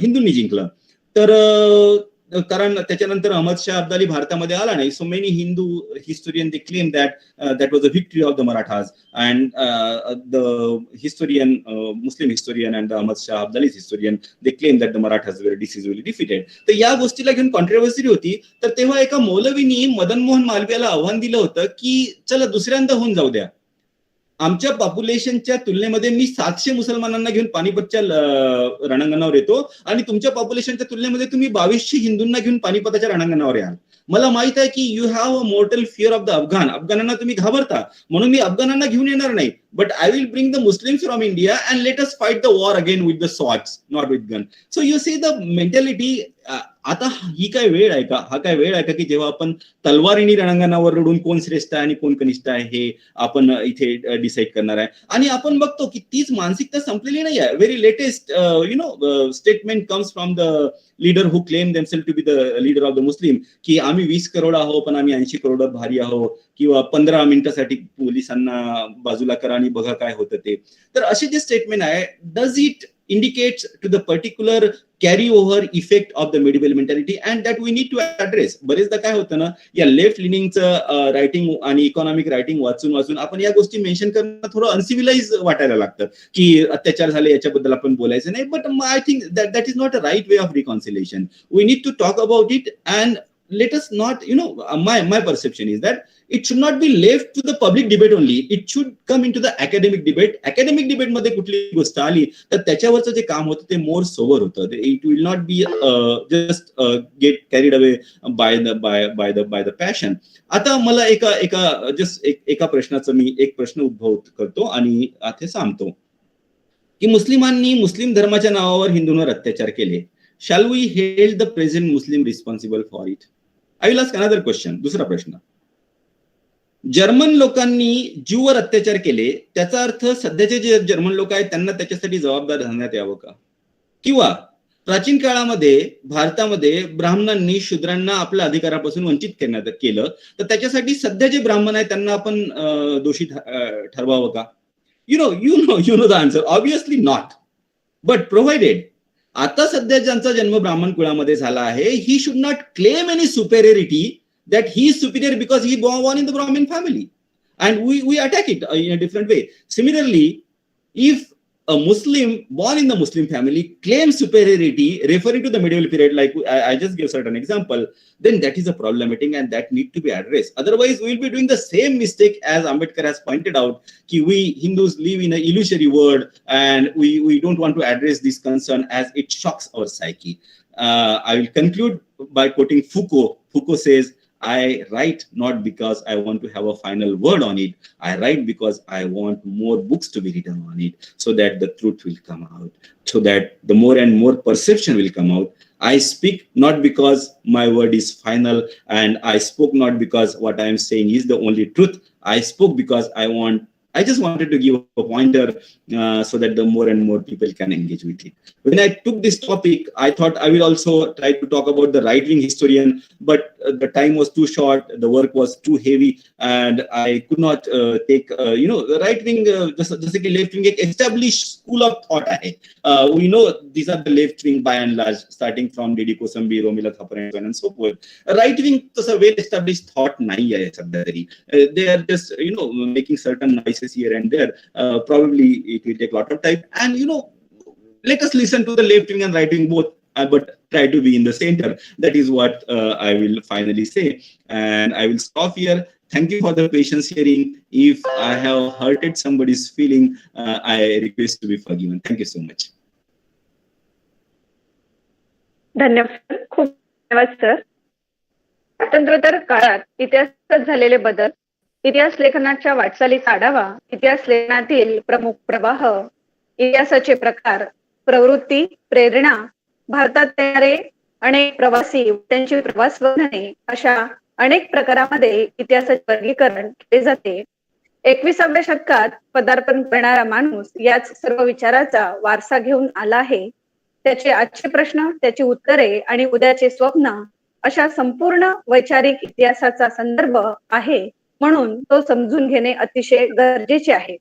हिंदूंनी जिंकलं. तर कारण त्याच्यानंतर अहमद शाह अब्दाली भारतामध्ये आला नाही. So many Hindu historian they claim that was a victory of the Marathas, and the historian, Muslim historian and the Ahmad Shah Abdali's historian, they claim that the Marathas were decisively defeated. तर या गोष्टीला घेऊन कॉन्ट्रोवर्सी होती. तर तेव्हा एका मौलवीनी मदन मोहन मालवीयाला आव्हान दिलं होतं की चला दुसऱ्यांदा होऊन जाऊ द्या. आमच्या पॉप्युलेशनच्या तुलनेमध्ये मी 700 मुसलमानांना घेऊन पानिपतच्या रणांगणावर येतो, आणि तुमच्या पॉप्युलेशनच्या तुलनेमध्ये तुम्ही 2200 हिंदूंना घेऊन पानिपतच्या रणांगणावर याल. मला माहित आहे की you have a mortal fear of the Afghan. अफगाणांना तुम्ही घाबरता, म्हणून मी अफगाणांना घेऊन येणार नाही, but I will bring the Muslims from India and let us fight the war again with the swords, not with gun. So you see the mentality. आता ही काय वेळ आहे का, हा काय वेळ आहे का की जेव्हा आपण तलवारीने रणांगणावर लढून कोण श्रेष्ठ आहे आणि कोण कनिष्ठ आहे हे आपण इथे डिसाईड करणार आहे. आणि आपण बघतो की तीच मानसिकता संपलेली नाही आहे. Very latest statement comes from the leader who claim themselves to be the leader of the Muslim, की आम्ही 20 करोड आहो पण आम्ही 80 करोड भारी आहो, किंवा 15 मिनिटासाठी पोलिसांना बाजूला करा आणि बघा काय होतं ते. तर असे जे स्टेटमेंट आहे, does it indicates to the particular carry over effect of the medieval mentality, and that we need to address. बरेचदा काय होतं ना, या लेफ्ट लिनिंगचं रायटिंग आणि इकॉनॉमिक रायटिंग वाचून आपण या गोष्टी मेन्शन करणं थोडं अनसिव्हिलाइज वाटायला लागतं की अत्याचार झाले याच्याबद्दल आपण बोलायचं नाही. But I think that is not a right way of reconciliation. We need to talk about it, and let us not, my perception is that it should not be left to the public debate only. It should come into the academic debate. Academic debate मध्ये कुठली गोष्ट आली तर त्याच्यावरचं जे काम होतं ते मोर सोबर होतं. It will not be just get carried away by the passion. आता मला एका प्रश्नाचं मी एक प्रश्न उद्भव करतो आणि आता सांगतो की मुस्लिमांनी मुस्लिम धर्माच्या नावावर हिंदूंवर अत्याचार केले. Shall we hold the present Muslim responsible for it? I will ask another question. दुसरा प्रश्न. जर्मन लोकांनी ज्यूवर अत्याचार केले त्याचा अर्थ सध्याचे जे जर्मन लोक आहेत त्यांना त्याच्यासाठी जबाबदार धरण्यात यावं का? किंवा प्राचीन काळामध्ये भारतामध्ये ब्राह्मणांनी शूद्रांना आपल्या अधिकारापासून वंचित केलं तर त्याच्यासाठी सध्या जे ब्राह्मण आहेत त्यांना आपण दोषी ठरवावं का? You know the answer. Obviously not. But provided आता सध्या ज्यांचा जन्म ब्राह्मण कुळामध्ये झाला आहे, he should not claim any superiority that he is superior because he born in the Brahmin family, and we attack it in a different way. Similarly, if a Muslim born in the Muslim family claims superiority referring to the medieval period, like I just gave certain example, then that is a problematic and that need to be addressed. Otherwise, we will be doing the same mistake as Ambedkar has pointed out, that we Hindus live in an illusory world and we don't want to address this concern as it shocks our psyche. I will conclude by quoting Foucault. Foucault says, I write not because I want to have a final word on it. I write because I want more books to be written on it so that the truth will come out, so that the more and more perception will come out. I speak not because my word is final, and I spoke not because what I am saying is the only truth. I spoke because I just wanted to give a pointer so that the more and more people can engage with it. When I took this topic, I thought I will also try to talk about the right-wing historian, but the time was too short, the work was too heavy, and I could not take, the right-wing, just like left-wing, एक established school of thought आहे. We know these are the left-wing by and large, starting from D.D. Kosambi, Romila Thakur, and so forth. Right-wing तसं well-established thought नाही आहे सध्या तरी. They are just, making certain noises here and there. Probably it will take a lot of time, and let us listen to the left wing and right wing both, but try to be in the center. That is what I will finally say, and I will stop here. Thank you for the patience hearing. If I have hurted somebody's feeling, I request to be forgiven. Thank you so much. धन्यवाद, खूप धन्यवाद sir. स्वातंत्र्योत्तर काळात इतिहासात झालेले बदल, इतिहास लेखनाच्या वाटचालीचा आढावा, इतिहास लेखनातील प्रमुख प्रवाह, इतिहासाचे प्रकार, प्रवृत्ती, प्रेरणा, भारतात येणारे अनेक प्रवासी, त्यांची प्रवास वर्णने, अशा अनेक प्रकारामध्ये इतिहासाचे वर्गीकरण केले जाते. 21व्या शतकात पदार्पण करणारा माणूस याच सर्व विचाराचा वारसा घेऊन आला आहे. त्याचे आजचे प्रश्न, त्याची उत्तरे आणि उद्याचे स्वप्न अशा संपूर्ण वैचारिक इतिहासाचा संदर्भ आहे. म्हणून तो समजून घेणे अतिशय गरजेचे आहे.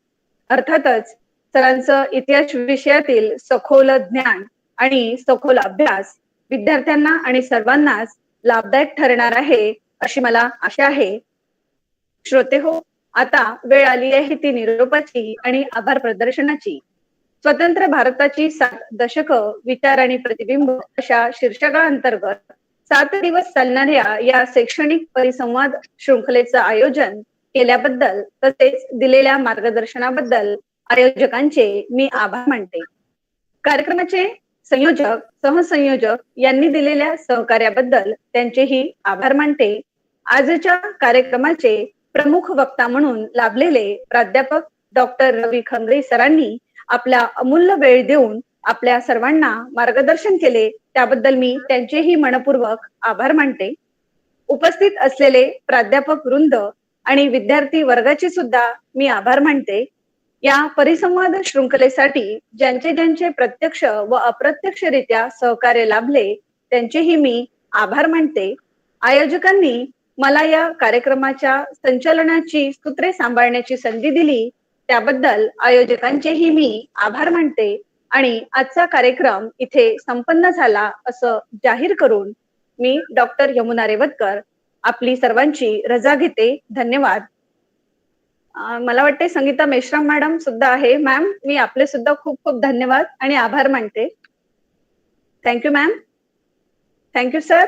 अर्थातच सरांचं इतिहास विषयातील सखोल ज्ञान आणि सखोल अभ्यास विद्यार्थ्यांना आणि सर्वांनाच लाभदायक ठरणार आहे अशी मला आशा आहे. श्रोते हो, आता वेळ आली आहे ती निरोपाची आणि आभार प्रदर्शनाची. स्वतंत्र भारताची 7 दशकं विचार आणि प्रतिबिंब अशा शीर्षकाअंतर्गत 7 दिवस चालणाऱ्या या शैक्षणिक परिसंवाद शृंखलेचं आयोजन केल्याबद्दल तसेच दिलेल्या मार्गदर्शनाबद्दल आयोजकांचे मी आभार मानते. कार्यक्रमाचे संयोजक, सहसंयोजक यांनी दिलेल्या सहकार्याबद्दल त्यांचेही आभार मानते. आजच्या कार्यक्रमाचे प्रमुख वक्ता म्हणून लाभलेले प्राध्यापक डॉक्टर रवी खंगरे सरांनी आपला अमूल्य वेळ देऊन आपल्या सर्वांना मार्गदर्शन केले, त्याबद्दल मी त्यांचेही मनपूर्वक आभार मानते. उपस्थित असलेले प्राध्यापक वृंद आणि विद्यार्थी वर्गाचे सुद्धा मी आभार मानते. या परिसंवाद शृंखलेसाठी ज्यांचे प्रत्यक्ष व अप्रत्यक्षरित्या सहकार्य लाभले त्यांचेही मी आभार मानते. आयोजकांनी मला या कार्यक्रमाच्या संचालनाची सूत्रे सांभाळण्याची संधी दिली, त्याबद्दल आयोजकांचेही मी आभार मानते. आणि आजचा कार्यक्रम इथे संपन्न झाला असं जाहीर करून मी डॉक्टर यमुना रेवतकर आपली सर्वांची रजा घेते. धन्यवाद. मला वाटते संगीता मेश्राम मॅडम सुद्धा आहे. मॅम, मी आपले सुद्धा खूप खूप धन्यवाद आणि आभार मानते. Thank you ma'am. Thank you sir.